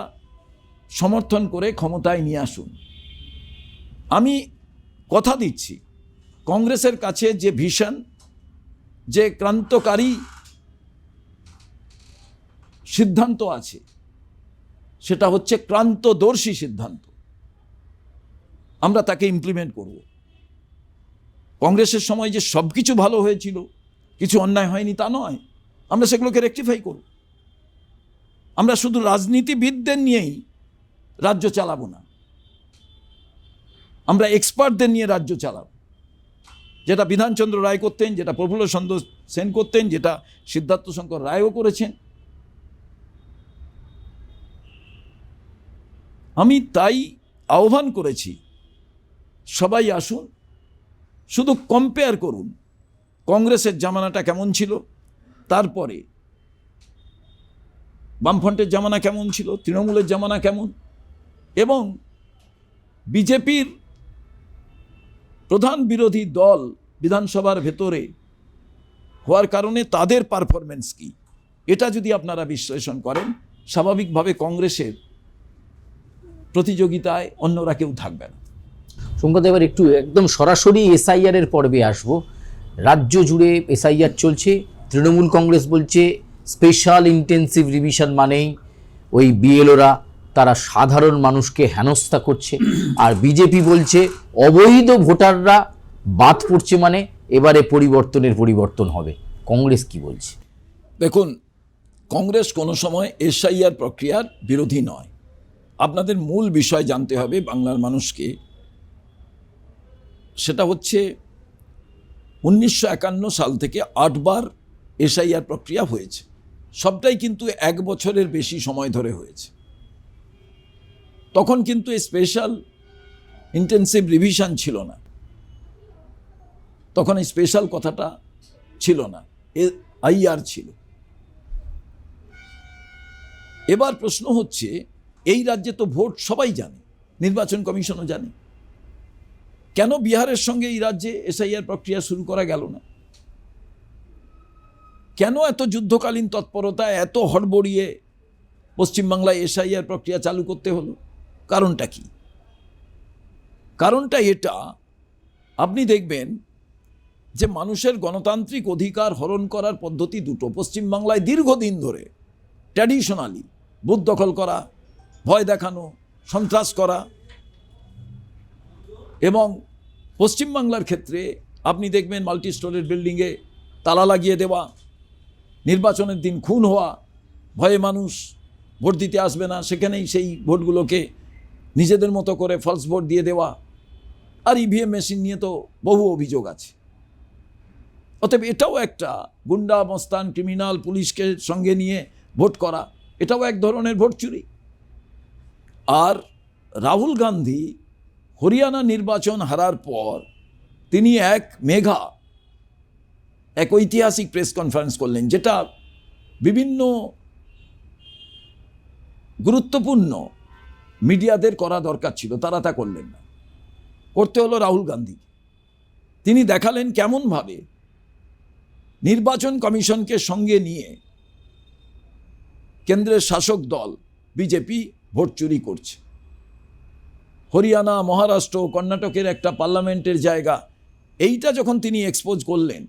[SPEAKER 2] সমর্থন করে ক্ষমতায় নিয়ে আসুন। আমি কথা দিচ্ছি, কংগ্রেসের কাছে যে ভিশন, যে ক্রান্তকারী সিদ্ধান্ত আছে, সেটা হচ্ছে ক্রান্তদর্শী সিদ্ধান্ত। আমরা তাকে ইমপ্লিমেন্ট করব। কংগ্রেসের সময় যে সব কিছু ভালো হয়েছিল, কিছু অন্যায় হয়নি তা নয়, আমরা সেগুলোকে রেকটিফাই করব। আমরা শুধু রাজনীতিবিদদের নিয়েই রাজ্য চালাবো না, আমরা এক্সপার্টদের নিয়ে রাজ্য চালাবো। যেটা বিধানচন্দ্র রায় করতেন, যেটা প্রফুল্ল চন্দ্র সেন করতেন, যেটা সিদ্ধার্থ শঙ্কর রায়ও করেছেন। আমি তাই আহ্বান করেছি, সবাই আসুন, শুধু কম্পেয়ার করুন কংগ্রেসের জামানাটা কেমন ছিল, তারপরে বামফ্রন্টের জামানা কেমন ছিল, তৃণমূলের জামানা কেমন, এবং বিজেপির প্রধান বিরোধী দল বিধানসভার ভেতরে হওয়ার কারণে তাদের পারফরমেন্স কি, এটা যদি আপনারা বিশ্লেষণ করেন, স্বাভাবিকভাবে কংগ্রেসের প্রতিযোগিতায় অন্যরা কেউ থাকবে না।
[SPEAKER 1] সংবাদ এবার একটু একদম সরাসরি এসআইআর এর পর্বে আসব। রাজ্য জুড়ে এসআইআর চলছে। তৃণমূল কংগ্রেস বলছে স্পেশাল ইন্টেন্সিভ রিভিশন মানেই ওই বিএলওরা তারা সাধারণ মানুষকে হেনস্থা করছে, আর বিজেপি বলছে অবৈধ ভোটাররা বাদ পড়ছে, মানে এবারে পরিবর্তন হবে। কংগ্রেস কি বলছে?
[SPEAKER 2] দেখুন, কংগ্রেস কোনো সময় এসআইআর প্রক্রিয়ার বিরোধী নয়। আপনাদের মূল বিষয় জানতে হবে বাংলার মানুষকে, সেটা হচ্ছে 1951 সাল থেকে 8 বার এসআইআর প্রক্রিয়া হয়েছে, সবটাই কিন্তু 1 বছরের বেশি সময় ধরে হয়েছে। তখন কিন্তু স্পেশাল ইন্টেন্সিভ রিভিশন ছিল না, তখন এই স্পেশাল কথাটা ছিল না, আইআর ছিল। এবার প্রশ্ন হচ্ছে, এই রাজ্যে তো ভোট সবাই জানে, নির্বাচন কমিশনও জানে, কেন বিহারের সঙ্গে এই রাজ্যে এসআইআর প্রক্রিয়া শুরু করা গেল না? কেন এত যুদ্ধকালীন তৎপরতা, এত হড়বড়িয়ে পশ্চিমবাংলায় এসআইআর প্রক্রিয়া চালু করতে হলো? কারণটা কি? কারণটা এটা, আপনি দেখবেন যে মানুষের গণতান্ত্রিক অধিকার হরণ করার পদ্ধতি দুটো। পশ্চিমবাংলায় দীর্ঘদিন ধরে ট্র্যাডিশনালি বুথ দখল করা, ভয় দেখানো, সন্ত্রাস করা, এবং পশ্চিমবাংলার ক্ষেত্রে আপনি দেখবেন মাল্টি স্টোরের বিল্ডিংয়ে তালা লাগিয়ে দেওয়া, নির্বাচনের দিন খুন হওয়া, ভয়ে মানুষ ভোট দিতে আসবে না, সেখানেই সেই ভোটগুলোকে নিজেদের মতো করে ফলস ভোট দিয়ে দেওয়া। আর ইভিএম মেশিন নিয়ে তো বহু অভিযোগ আছে। অতএব এটাও একটা গুন্ডা মস্তান ক্রিমিনাল পুলিশকে সঙ্গে নিয়ে ভোট করা, এটাও এক ধরনের ভোট চুরি। আর রাহুল গান্ধী হরিয়ানা নির্বাচন হারার পর তিনি এক ঐতিহাসিক প্রেস কনফারেন্স করলেন, যেটা বিভিন্ন গুরুত্বপূর্ণ মিডিয়াদের করা দরকার ছিল, তারা তা করলেন না, করতে হলো রাহুল গান্ধী। তিনি দেখালেন কেমনভাবে নির্বাচন কমিশনকে সঙ্গে নিয়ে কেন্দ্রের শাসক দল বিজেপি ভোট চুরি করছে। হরিয়ানা, মহারাষ্ট্র, কর্ণাটকের একটা পার্লামেন্টের জায়গা, এইটা যখন তিনি এক্সপোজ করলেন,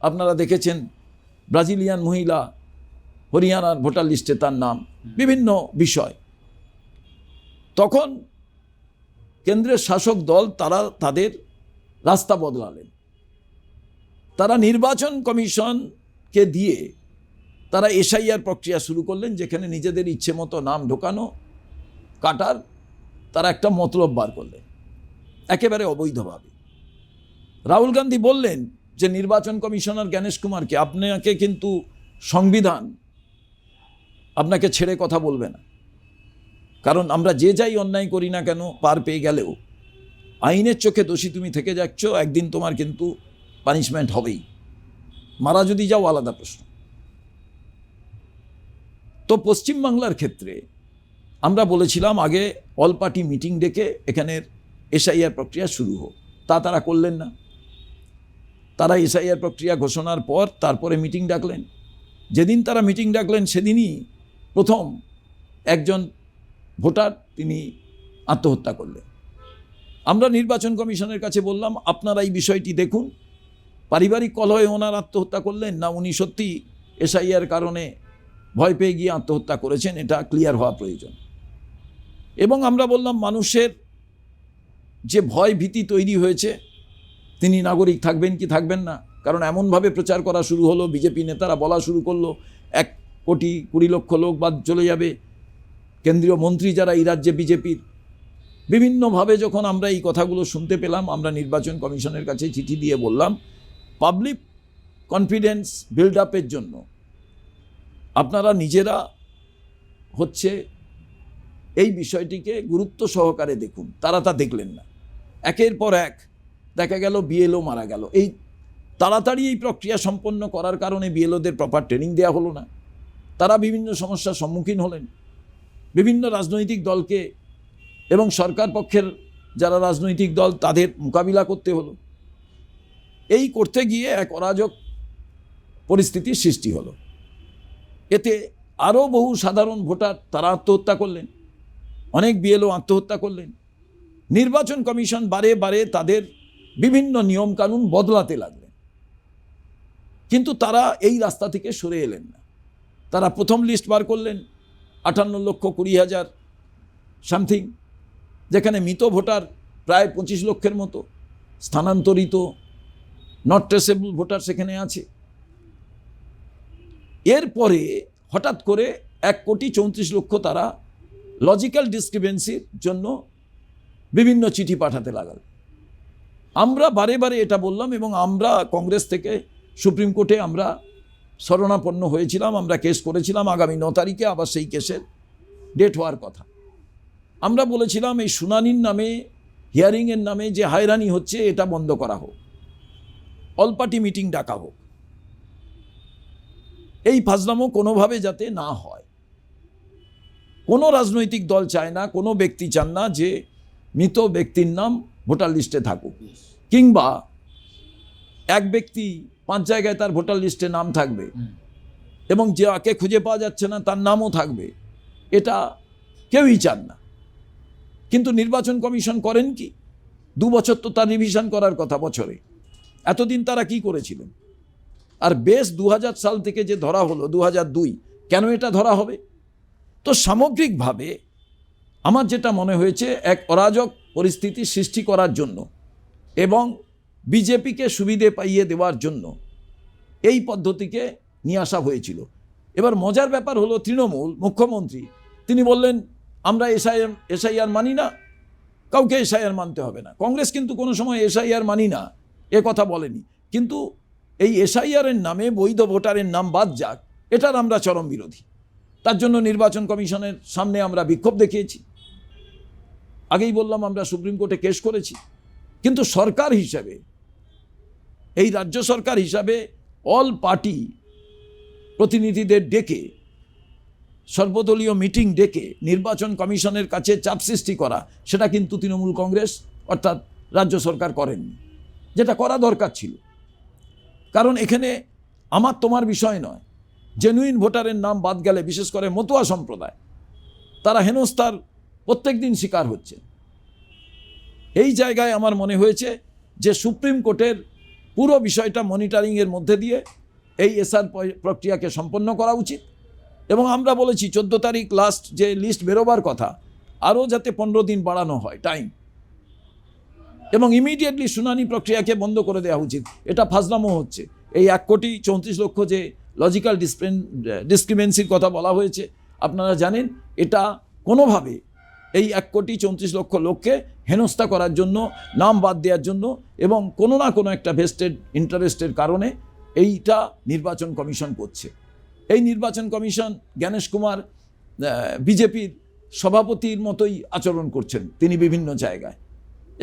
[SPEAKER 2] আপনারা দেখেছেন ব্রাজিলিয়ান মহিলা হরিয়ানার ভোটার লিস্টে তার নাম, বিভিন্ন বিষয়, তখন কেন্দ্রের শাসক দল তারা তাদের রাস্তা বদলালেন। তারা নির্বাচন কমিশনকে দিয়ে তারা এসআইআর প্রক্রিয়া শুরু করলেন, যেখানে নিজেদের ইচ্ছে মতো নাম ঢোকানো কাটার তারা একটা মতলব বার করলেন একেবারে অবৈধভাবে। রাহুল গান্ধী বললেন যে নির্বাচন কমিশনার জ্ঞানেশ কুমারকে, আপনাকে কিন্তু সংবিধান আপনাকে ছেড়ে কথা বলবে না, কারণ আমরা যে যাই অন্যায় করি না কেন, পার পেয়ে গেলেও আইনের চোখে দোষী তুমি থেকে যাচ্ছ, একদিন তোমার কিন্তু পানিশমেন্ট হবেই, মারা যদি যাও আলাদা প্রশ্ন। তো পশ্চিমবাংলার ক্ষেত্রে আমরা বলেছিলাম আগে অল পার্টি মিটিং ডেকে এখানের এসআইআর প্রক্রিয়া শুরু হোক, তা তারা করলেন না। তারা এসআইআর প্রক্রিয়া ঘোষণার পর তারপরে মিটিং ডাকলেন। যেদিন তারা মিটিং ডাকলেন সেদিনই প্রথম একজন ভোটার তিনি আত্মহত্যা করলেন। আমরা নির্বাচন কমিশনের কাছে বললাম, আপনারা এই বিষয়টি দেখুন, পারিবারিক কলহে ওনার আত্মহত্যা করলেন না উনি সত্যি এসআইআর কারণে ভয় পেয়ে গিয়ে আত্মহত্যা করেছেন, এটা ক্লিয়ার হওয়া প্রয়োজন। এবং আমরা বললাম মানুষের যে ভয় ভীতি তৈরি হয়েছে, তিনি নাগরিক থাকবেন কি থাকবেন না, কারণ এমনভাবে প্রচার করা শুরু হলো, বিজেপি নেতারা বলা শুরু করলো 1,20,00,000 লোক বাদ চলে যাবে, কেন্দ্রীয় মন্ত্রী যারা এই রাজ্যে বিজেপির। বিভিন্নভাবে যখন আমরা এই কথাগুলো শুনতে পেলাম, আমরা নির্বাচন কমিশনের কাছে চিঠি দিয়ে বললাম, পাবলিক কনফিডেন্স বিল্ড আপের জন্য আপনারা নিজেরা হচ্ছে এই বিষয়টিকে গুরুত্ব সহকারে দেখুন। তারা তা দেখলেন না, একের পর এক দেখা গেল বিএলও মারা গেল। এই তাড়াতাড়ি এই প্রক্রিয়া সম্পন্ন করার কারণে বিএলওদের প্রপার ট্রেনিং দেওয়া হলো না, তারা বিভিন্ন সমস্যার সম্মুখীন হলেন। বিভিন্ন রাজনৈতিক দলকে এবং সরকার পক্ষের যারা রাজনৈতিক দল তাদের মোকাবিলা করতে হলো। এই করতে গিয়ে এক অরাজক পরিস্থিতির সৃষ্টি হলো। এতে আরও বহু সাধারণ ভোটার তারা আত্মহত্যা করলেন, অনেক বিএলও আত্মহত্যা করলেন। নির্বাচন কমিশন বারে বারে তাদের বিভিন্ন নিয়মকানুন বদলাতে লাগলেন, কিন্তু তারা এই রাস্তা থেকে সরে এলেন না। তারা প্রথম লিস্ট বার করলেন 58,20,000 সামথিং, যেখানে মৃত ভোটার প্রায় 25 লক্ষের মতো, স্থানান্তরিত নট ট্রেসেবল ভোটার সেখানে আছে। এরপরে হঠাৎ করে 1,34,00,000 তারা লজিক্যাল ডিসক্রিপেন্সির জন্য বিভিন্ন চিঠি পাঠাতে লাগল। আমরা বারে বারে এটা বললাম এবং আমরা কংগ্রেস থেকে সুপ্রিম কোর্টে আমরা শরণাপন্ন হয়েছিলাম, আমরা কেস করেছিলাম। আগামী 9 তারিখে আবার সেই কেসের ডেট হওয়ার কথা। আমরা বলেছিলাম এই শুনানির নামে, হিয়ারিংয়ের নামে যে হয়রানি হচ্ছে এটা বন্ধ করা হোক, অল পার্টি মিটিং ডাকা হোক, এই ফাজলামো কোনোভাবে যাতে না হয়। কোনো রাজনৈতিক দল চায় না, কোনো ব্যক্তি চান না যে মৃত ব্যক্তির নাম ভোটার লিস্টে থাকুক, কিংবা এক ব্যক্তি 5 জায়গায় তার ভোটার লিস্টে নাম থাকবে এবং যাকে খুঁজে পাওয়া যাচ্ছে না তার নামও থাকবে, এটা কেউই চান না। কিন্তু নির্বাচন কমিশন করেন কি? 2 বছর তো তার রিভিশন করার কথা বছরে। এতদিন তারা কি করেছিলেন? আর বেশ 2000 সাল থেকে যে ধরা হলো 2002, কেন এটা ধরা হবে? তো সামগ্রিকভাবে আমার যেটা মনে হয়েছে, এক অরাজক পরিস্থিতি সৃষ্টি করার জন্য এবং বিজেপিকে সুবিধে পাইয়ে দেওয়ার জন্য এই পদ্ধতিকে নিয়ে আসা হয়েছিল। এবার মজার ব্যাপার হলো তৃণমূল মুখ্যমন্ত্রী তিনি বললেন আমরা এসআইআর মানি না, কাউকে এসআইআর মানতে হবে না। কংগ্রেস কিন্তু কোনো সময় এসআইআর মানি না এ কথা বলেনি, কিন্তু এই এসআইআরের নামে বৈধ ভোটারের নাম বাদ যাক এটার আমরা চরম বিরোধী। তার জন্য নির্বাচন কমিশনের সামনে আমরা বিক্ষোভ দেখিয়েছি। আগেই বললাম আমরা সুপ্রিম কোর্টে কেস করেছি। কিন্তু সরকার হিসাবে, এই রাজ্য সরকার হিসাবে অল পার্টি প্রতিনিধিদের ডেকে সর্বদলীয় মিটিং ডেকে নির্বাচন কমিশনের কাছে চাপ সৃষ্টি করা, সেটা কিন্তু তৃণমূল কংগ্রেস অর্থাৎ রাজ্য সরকার করেননি, যেটা করা দরকার ছিল। কারণ এখানে আমার তোমার বিষয় নয়, জেনুইন ভোটারের নাম বাদ গেলে বিশেষ করে মতুয়া সম্প্রদায় তারা হেনস্থার প্রত্যেক দিন শিকার হচ্ছে। এই জায়গায় আমার মনে হয়েছে যে সুপ্রিম কোর্টের পুরো বিষয়টা মনিটরিংয়ের মধ্যে দিয়ে এই এসআর প্রক্রিয়াকে সম্পন্ন করা উচিত। এবং আমরা বলেছি 14 তারিখ লাস্ট যে লিস্ট বেরোবার কথা, আরও যাতে 15 দিন বাড়ানো হয় টাইম, এবং ইমিডিয়েটলি শুনানি প্রক্রিয়াকে বন্ধ করে দেওয়া উচিত। এটা ফাজলামো হচ্ছে। এই 1,34,00,000 যে লজিক্যাল ডিসক্রিমেন্সির কথা বলা হয়েছে, আপনারা জানেন এটা কোনোভাবে এই 1,34,00,000 লোককে হেনস্থা করার জন্য, নাম বাদ দেওয়ার জন্য এবং কোনো না কোনো একটা ভেস্টেড ইন্টারেস্টের কারণে এইটা নির্বাচন কমিশন করছে। এই নির্বাচন কমিশন জ্ঞানেশ কুমার বিজেপির সভাপতির মতোই আচরণ করছেন তিনি বিভিন্ন জায়গায়,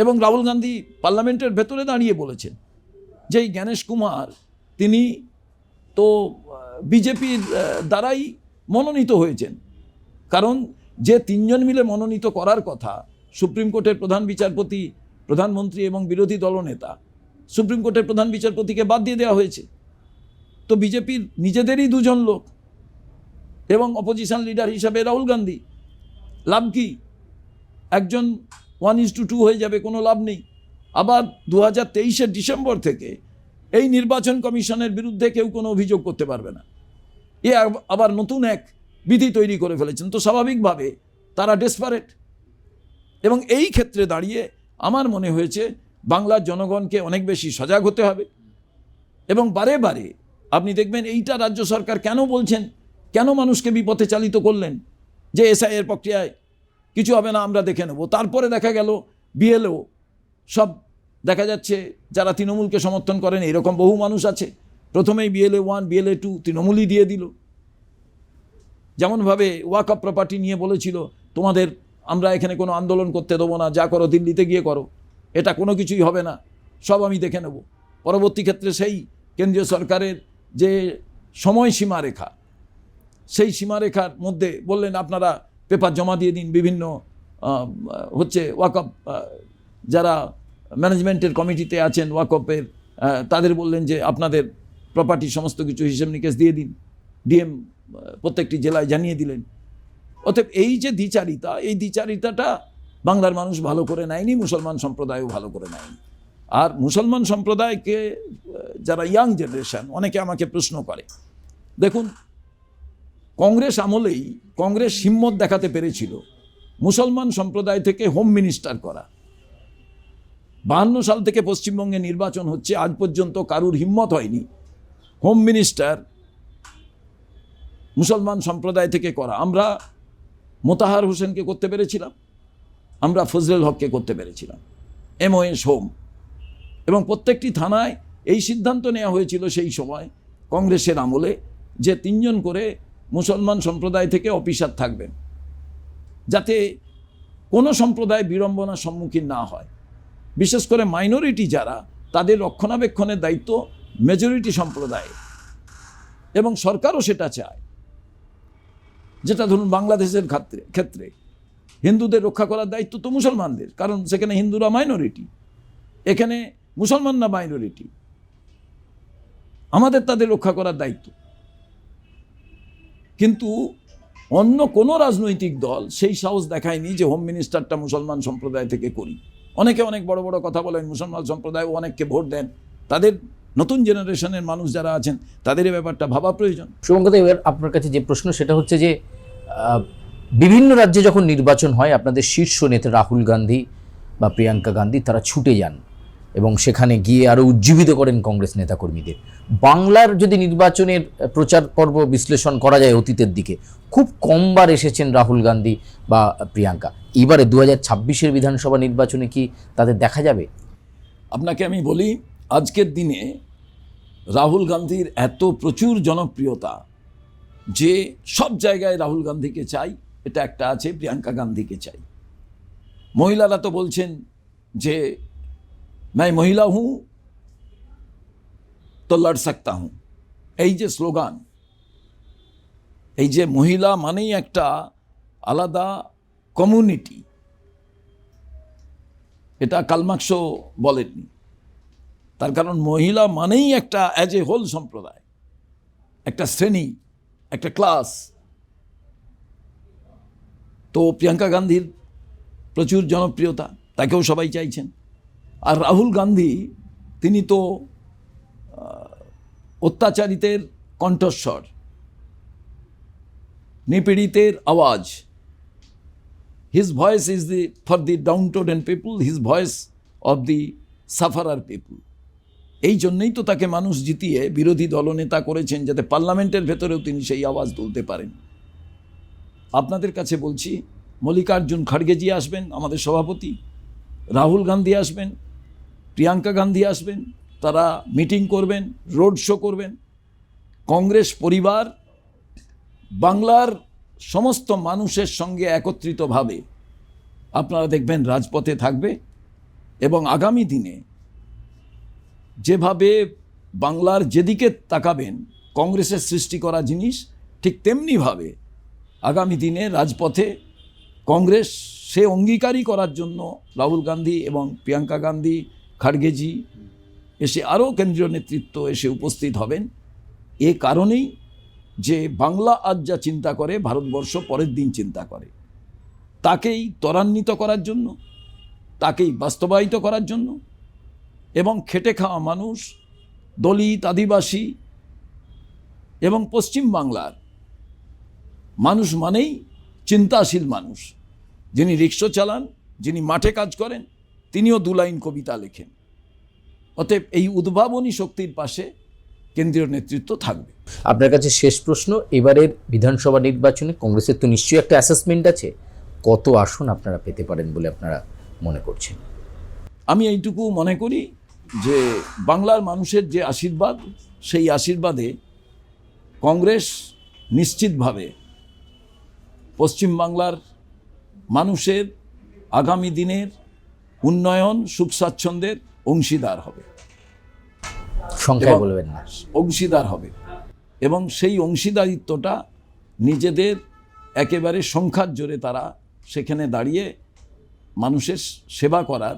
[SPEAKER 2] এবং রাহুল গান্ধী পার্লামেন্টের ভেতরে দাঁড়িয়ে বলেছেন যে এই জ্ঞানেশ কুমার তিনি তো বিজেপির দ্বারাই মনোনীত হয়েছেন। কারণ যে 3 জন মিলে মনোনীত করার কথা, সুপ্রিম কোর্টের প্রধান বিচারপতি, প্রধানমন্ত্রী এবং বিরোধী দলনেতা, সুপ্রিম কোর্টের প্রধান বিচারপতিকে বাদ দিয়ে দেওয়া হয়েছে। তো বিজেপির নিজেদেরই 2 জন লোক এবং অপোজিশন লিডার হিসাবে রাহুল গান্ধী, লাভ কি? একজন 1:2 হয়ে যাবে, কোনো লাভ নেই। আবার 2023-এর ডিসেম্বর থেকে এই নির্বাচন কমিশনের বিরুদ্ধে কেউ কোনো অভিযোগ করতে পারবে না। এ আবার নতুন এক বিধি তৈরি করে ফেলেছেন। তো স্বাভাবিকভাবে তারা ডেসপারেট। এবং এই ক্ষেত্রে দাঁড়িয়ে আমার মনে হয়েছে বাংলার জনগণকে অনেক বেশি সজাগ হতে হবে। এবং বারে বারে আপনি দেখবেন এইটা রাজ্য সরকার কেন বলছেন, কেন মানুষকে বিপথে চালিত করলেন যে এসআইআর প্রক্রিয়ায় কিছু হবে না, আমরা দেখে নেব। তারপরে দেখা গেল বিএলও সব দেখা যাচ্ছে যারা তৃণমূলকে সমর্থন করেন এরকম বহু মানুষ আছে। প্রথমেই BLA 1 BLA 2 তৃণমূলই দিয়ে দিল। যেমনভাবে ওয়াকফ প্রপার্টি নিয়ে বলেছিল তোমাদের আমরা এখানে কোনো আন্দোলন করতে দেবো না, যা করো দিল্লিতে গিয়ে করো, এটা কোনো কিছুই হবে না, সব আমি দেখে নেব। পরবর্তী ক্ষেত্রে সেই কেন্দ্রীয় সরকারের যে সময়সীমা রেখা, সেই সীমারেখার মধ্যে বললেন আপনারা পেপার জমা দিয়ে দিন। বিভিন্ন হচ্ছে ওয়াকফ যারা ম্যানেজমেন্টের কমিটিতে আছেন ওয়াকফের, তাদের বললেন যে আপনাদের প্রপার্টি সমস্ত কিছু হিসেব নিকেশ দিয়ে দিন। ডিএম প্রত্যেকটি জেলায় জানিয়ে দিলেন। অতএব এই যে দ্বিচারিতা, এই দ্বিচারিতাটা বাংলার মানুষ ভালো করে নেয়নি, মুসলমান সম্প্রদায়ও ভালো করে নেয়নি। আর মুসলমান সম্প্রদায়কে যারা ইয়াং জেনারেশন, অনেকে আমাকে প্রশ্ন করে, দেখুন কংগ্রেস আমলেই কংগ্রেস হিম্মত দেখাতে পেরেছিল মুসলমান সম্প্রদায় থেকে হোম মিনিস্টার করা। 52 সাল থেকে পশ্চিমবঙ্গে নির্বাচন হচ্ছে, আজ পর্যন্ত কারুর হিম্মত হয়নি হোম মিনিস্টার মুসলমান সম্প্রদায় থেকে করা। আমরা মোতাহার হোসেনকে করতে পেরেছিলাম, আমরা ফজলুল হককে করতে পেরেছিলাম MOS হোম। এবং প্রত্যেকটি থানায় এই সিদ্ধান্ত নেওয়া হয়েছিল সেই সময় কংগ্রেসের আমলে যে 3 জন করে মুসলমান সম্প্রদায় থেকে অফিসার থাকবেন, যাতে কোনো সম্প্রদায় বিড়ম্বনার সম্মুখীন না হয়। বিশেষ করে মাইনরিটি যারা, তাদের রক্ষণাবেক্ষণের দায়িত্ব মেজরিটি সম্প্রদায়, এবং সরকারও সেটা চায়। যেটা ধরুন বাংলাদেশের ক্ষেত্রে হিন্দুদের রক্ষা করার দায়িত্ব তো মুসলমানদের, কারণ সেখানে হিন্দুরা মাইনরিটি, এখানে মুসলমানরা মাইনরিটি, আমাদের তাদের রক্ষা করার দায়িত্ব। কিন্তু অন্য কোনো রাজনৈতিক দল সেই সাহস দেখায়নি যে হোম মিনিস্টারটা মুসলমান সম্প্রদায় থেকে করি। অনেকে অনেক বড় বড় কথা বলেন, মুসলমান সম্প্রদায় অনেককে ভোট দেন, তাদের নতুন জেনারেশনের মানুষ যারা আছেন তাদের এই ব্যাপারটা ভাবা প্রয়োজন।
[SPEAKER 1] শুভঙ্কর, এবার আপনার কাছে যে প্রশ্ন সেটা হচ্ছে যে বিভিন্ন রাজ্যে যখন নির্বাচন হয় আপনাদের শীর্ষ নেতা রাহুল গান্ধী বা প্রিয়াঙ্কা গান্ধী তারা ছুটে যান এবং সেখানে গিয়ে আরও উজ্জীবিত করেন কংগ্রেস নেতাকর্মীদের। বাংলার যদি নির্বাচনের প্রচার পর্ব বিশ্লেষণ করা যায় অতীতের দিকে, খুব কমবার এসেছেন রাহুল গান্ধী বা প্রিয়াঙ্কা। এবারে 2026-এর বিধানসভা নির্বাচনে কি তাদের দেখা যাবে?
[SPEAKER 2] আপনাকে আমি বলি, আজকের দিনে রাহুল গান্ধীর এত প্রচুর জনপ্রিয়তা যে সব জায়গায় রাহুল গান্ধীকে চাই, এটা একটা আছে, প্রিয়াঙ্কা গান্ধীকে চাই। মহিলারা তো বলছেন যে मैं महिला हूं तो लड़ सकता हूं, এই যে স্লোগান, এই যে মহিলা মানেই একটা আলাদা কমিউনিটি, এটা কালমার্কস বলেননি। তার কারণ মহিলা মানেই একটা অ্যাজ এ হোল সম্প্রদায়, একটা শ্রেণী, একটা ক্লাস। তো প্রিয়াঙ্কা গান্ধীর প্রচুর জনপ্রিয়তা, তাকেও সবাই চাইছেন। আর রাহুল গান্ধী, তিনি তো অত্যাচারিতের কণ্ঠস্বর, নিপীড়িতের আওয়াজ। His voice is the for the downtrodden people, his voice of the sufferer people. এই জন্যই তো তাকে মানুষ জিতিয়ে বিরোধী দলনেতা করেছেন, যাতে পার্লামেন্টের ভেতরেও তিনি সেই আওয়াজ তুলতে পারেন। আপনাদের কাছে বলছি, মল্লিকার্জুন খড়গেজি আসবেন, আমাদের সভাপতি, রাহুল গান্ধী আসবেন, প্রিয়াঙ্কা গান্ধী আসবেন, তারা মিটিং করবেন, রোড শো করবেন। কংগ্রেস পরিবার বাংলার সমস্ত মানুষের সঙ্গে একত্রিতভাবে আপনারা দেখবেন রাজপথে থাকবে। এবং আগামী দিনে যেভাবে বাংলার যেদিকে তাকাবেন কংগ্রেসের সৃষ্টি করা জিনিস, ঠিক তেমনিভাবে আগামী দিনে রাজপথে কংগ্রেস সে অঙ্গীকারই করার জন্য রাহুল গান্ধী এবং প্রিয়াঙ্কা গান্ধী, খড়গেজি এসে, আরও কেন্দ্রীয় নেতৃত্ব এসে উপস্থিত হবেন। এ কারণেই যে বাংলা আজ যা চিন্তা করে, ভারতবর্ষ পরের দিন চিন্তা করে, তাকেই ত্বরান্বিত করার জন্য, তাকেই বাস্তবায়িত করার জন্য। এবং খেটে খাওয়া মানুষ, দলিত, আদিবাসী এবং পশ্চিম বাংলার মানুষ মানেই চিন্তাশীল মানুষ। যিনি রিক্সা চালান, যিনি মাঠে কাজ করেন, তিনিও 2 লাইন কবিতা লেখেন। অতএব এই উদ্ভাবনী শক্তির পাশে কেন্দ্রীয় নেতৃত্ব থাকবে।
[SPEAKER 1] আপনার কাছে শেষ প্রশ্ন, এবারের বিধানসভা নির্বাচনে কংগ্রেসের তো নিশ্চয়ই একটা অ্যাসেসমেন্ট আছে, কত আসন আপনারা পেতে পারেন বলে আপনারা মনে করছেন?
[SPEAKER 2] আমি এইটুকু মনে করি যে বাংলার মানুষের যে আশীর্বাদ, সেই আশীর্বাদে কংগ্রেস নিশ্চিতভাবে পশ্চিমবাংলার মানুষের আগামী দিনের উন্নয়ন, সুখ স্বাচ্ছন্দ্যের অংশীদার হবে।
[SPEAKER 1] সংখ্যায় বলবেন না,
[SPEAKER 2] অংশীদার হবে। এবং সেই অংশীদারিত্বটা নিজেদের একেবারে সংখ্যার জোরে তারা সেখানে দাঁড়িয়ে মানুষের সেবা করার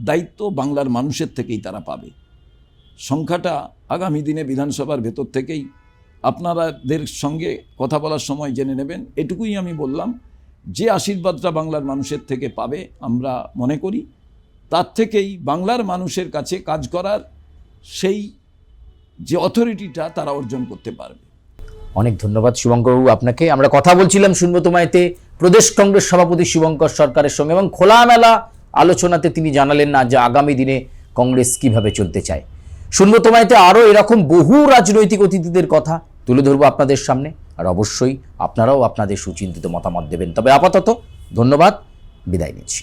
[SPEAKER 2] দায়িত্ব বাংলার মানুষের থেকেই তারা পাবে। সংখ্যাটা আগামী দিনে বিধানসভার ভেতর থেকেই আপনাদের সঙ্গে কথা বলার সময় জেনে নেবেন। এটুকুই আমি বললাম, যে আশীর্বাদটা বাংলার মানুষের থেকে পাবে আমরা মনে করি, তার থেকেই বাংলার মানুষের কাছে কাজ করার সেই যে অথরিটিটা তারা অর্জন করতে পারবে।
[SPEAKER 1] অনেক ধন্যবাদ শুভঙ্করবাবু আপনাকে। আমরা কথা বলছিলাম শুনবো তোমায়তে প্রদেশ কংগ্রেস সভাপতি শুভঙ্কর সরকারের সঙ্গে, এবং খোলামেলা আলোচনাতে তিনি জানালেন না যে আগামী দিনে কংগ্রেস কিভাবে চলতে চায়। শুনবো তোমায়তে আরও এরকম বহু রাজনৈতিক অতিথিদের কথা তুলে ধরবো আপনাদের সামনে, আর অবশ্যই আপনারাও আপনাদের সুচিন্তিত মতামত দেবেন। তবে আপাতত ধন্যবাদ, বিদায় নিচ্ছি।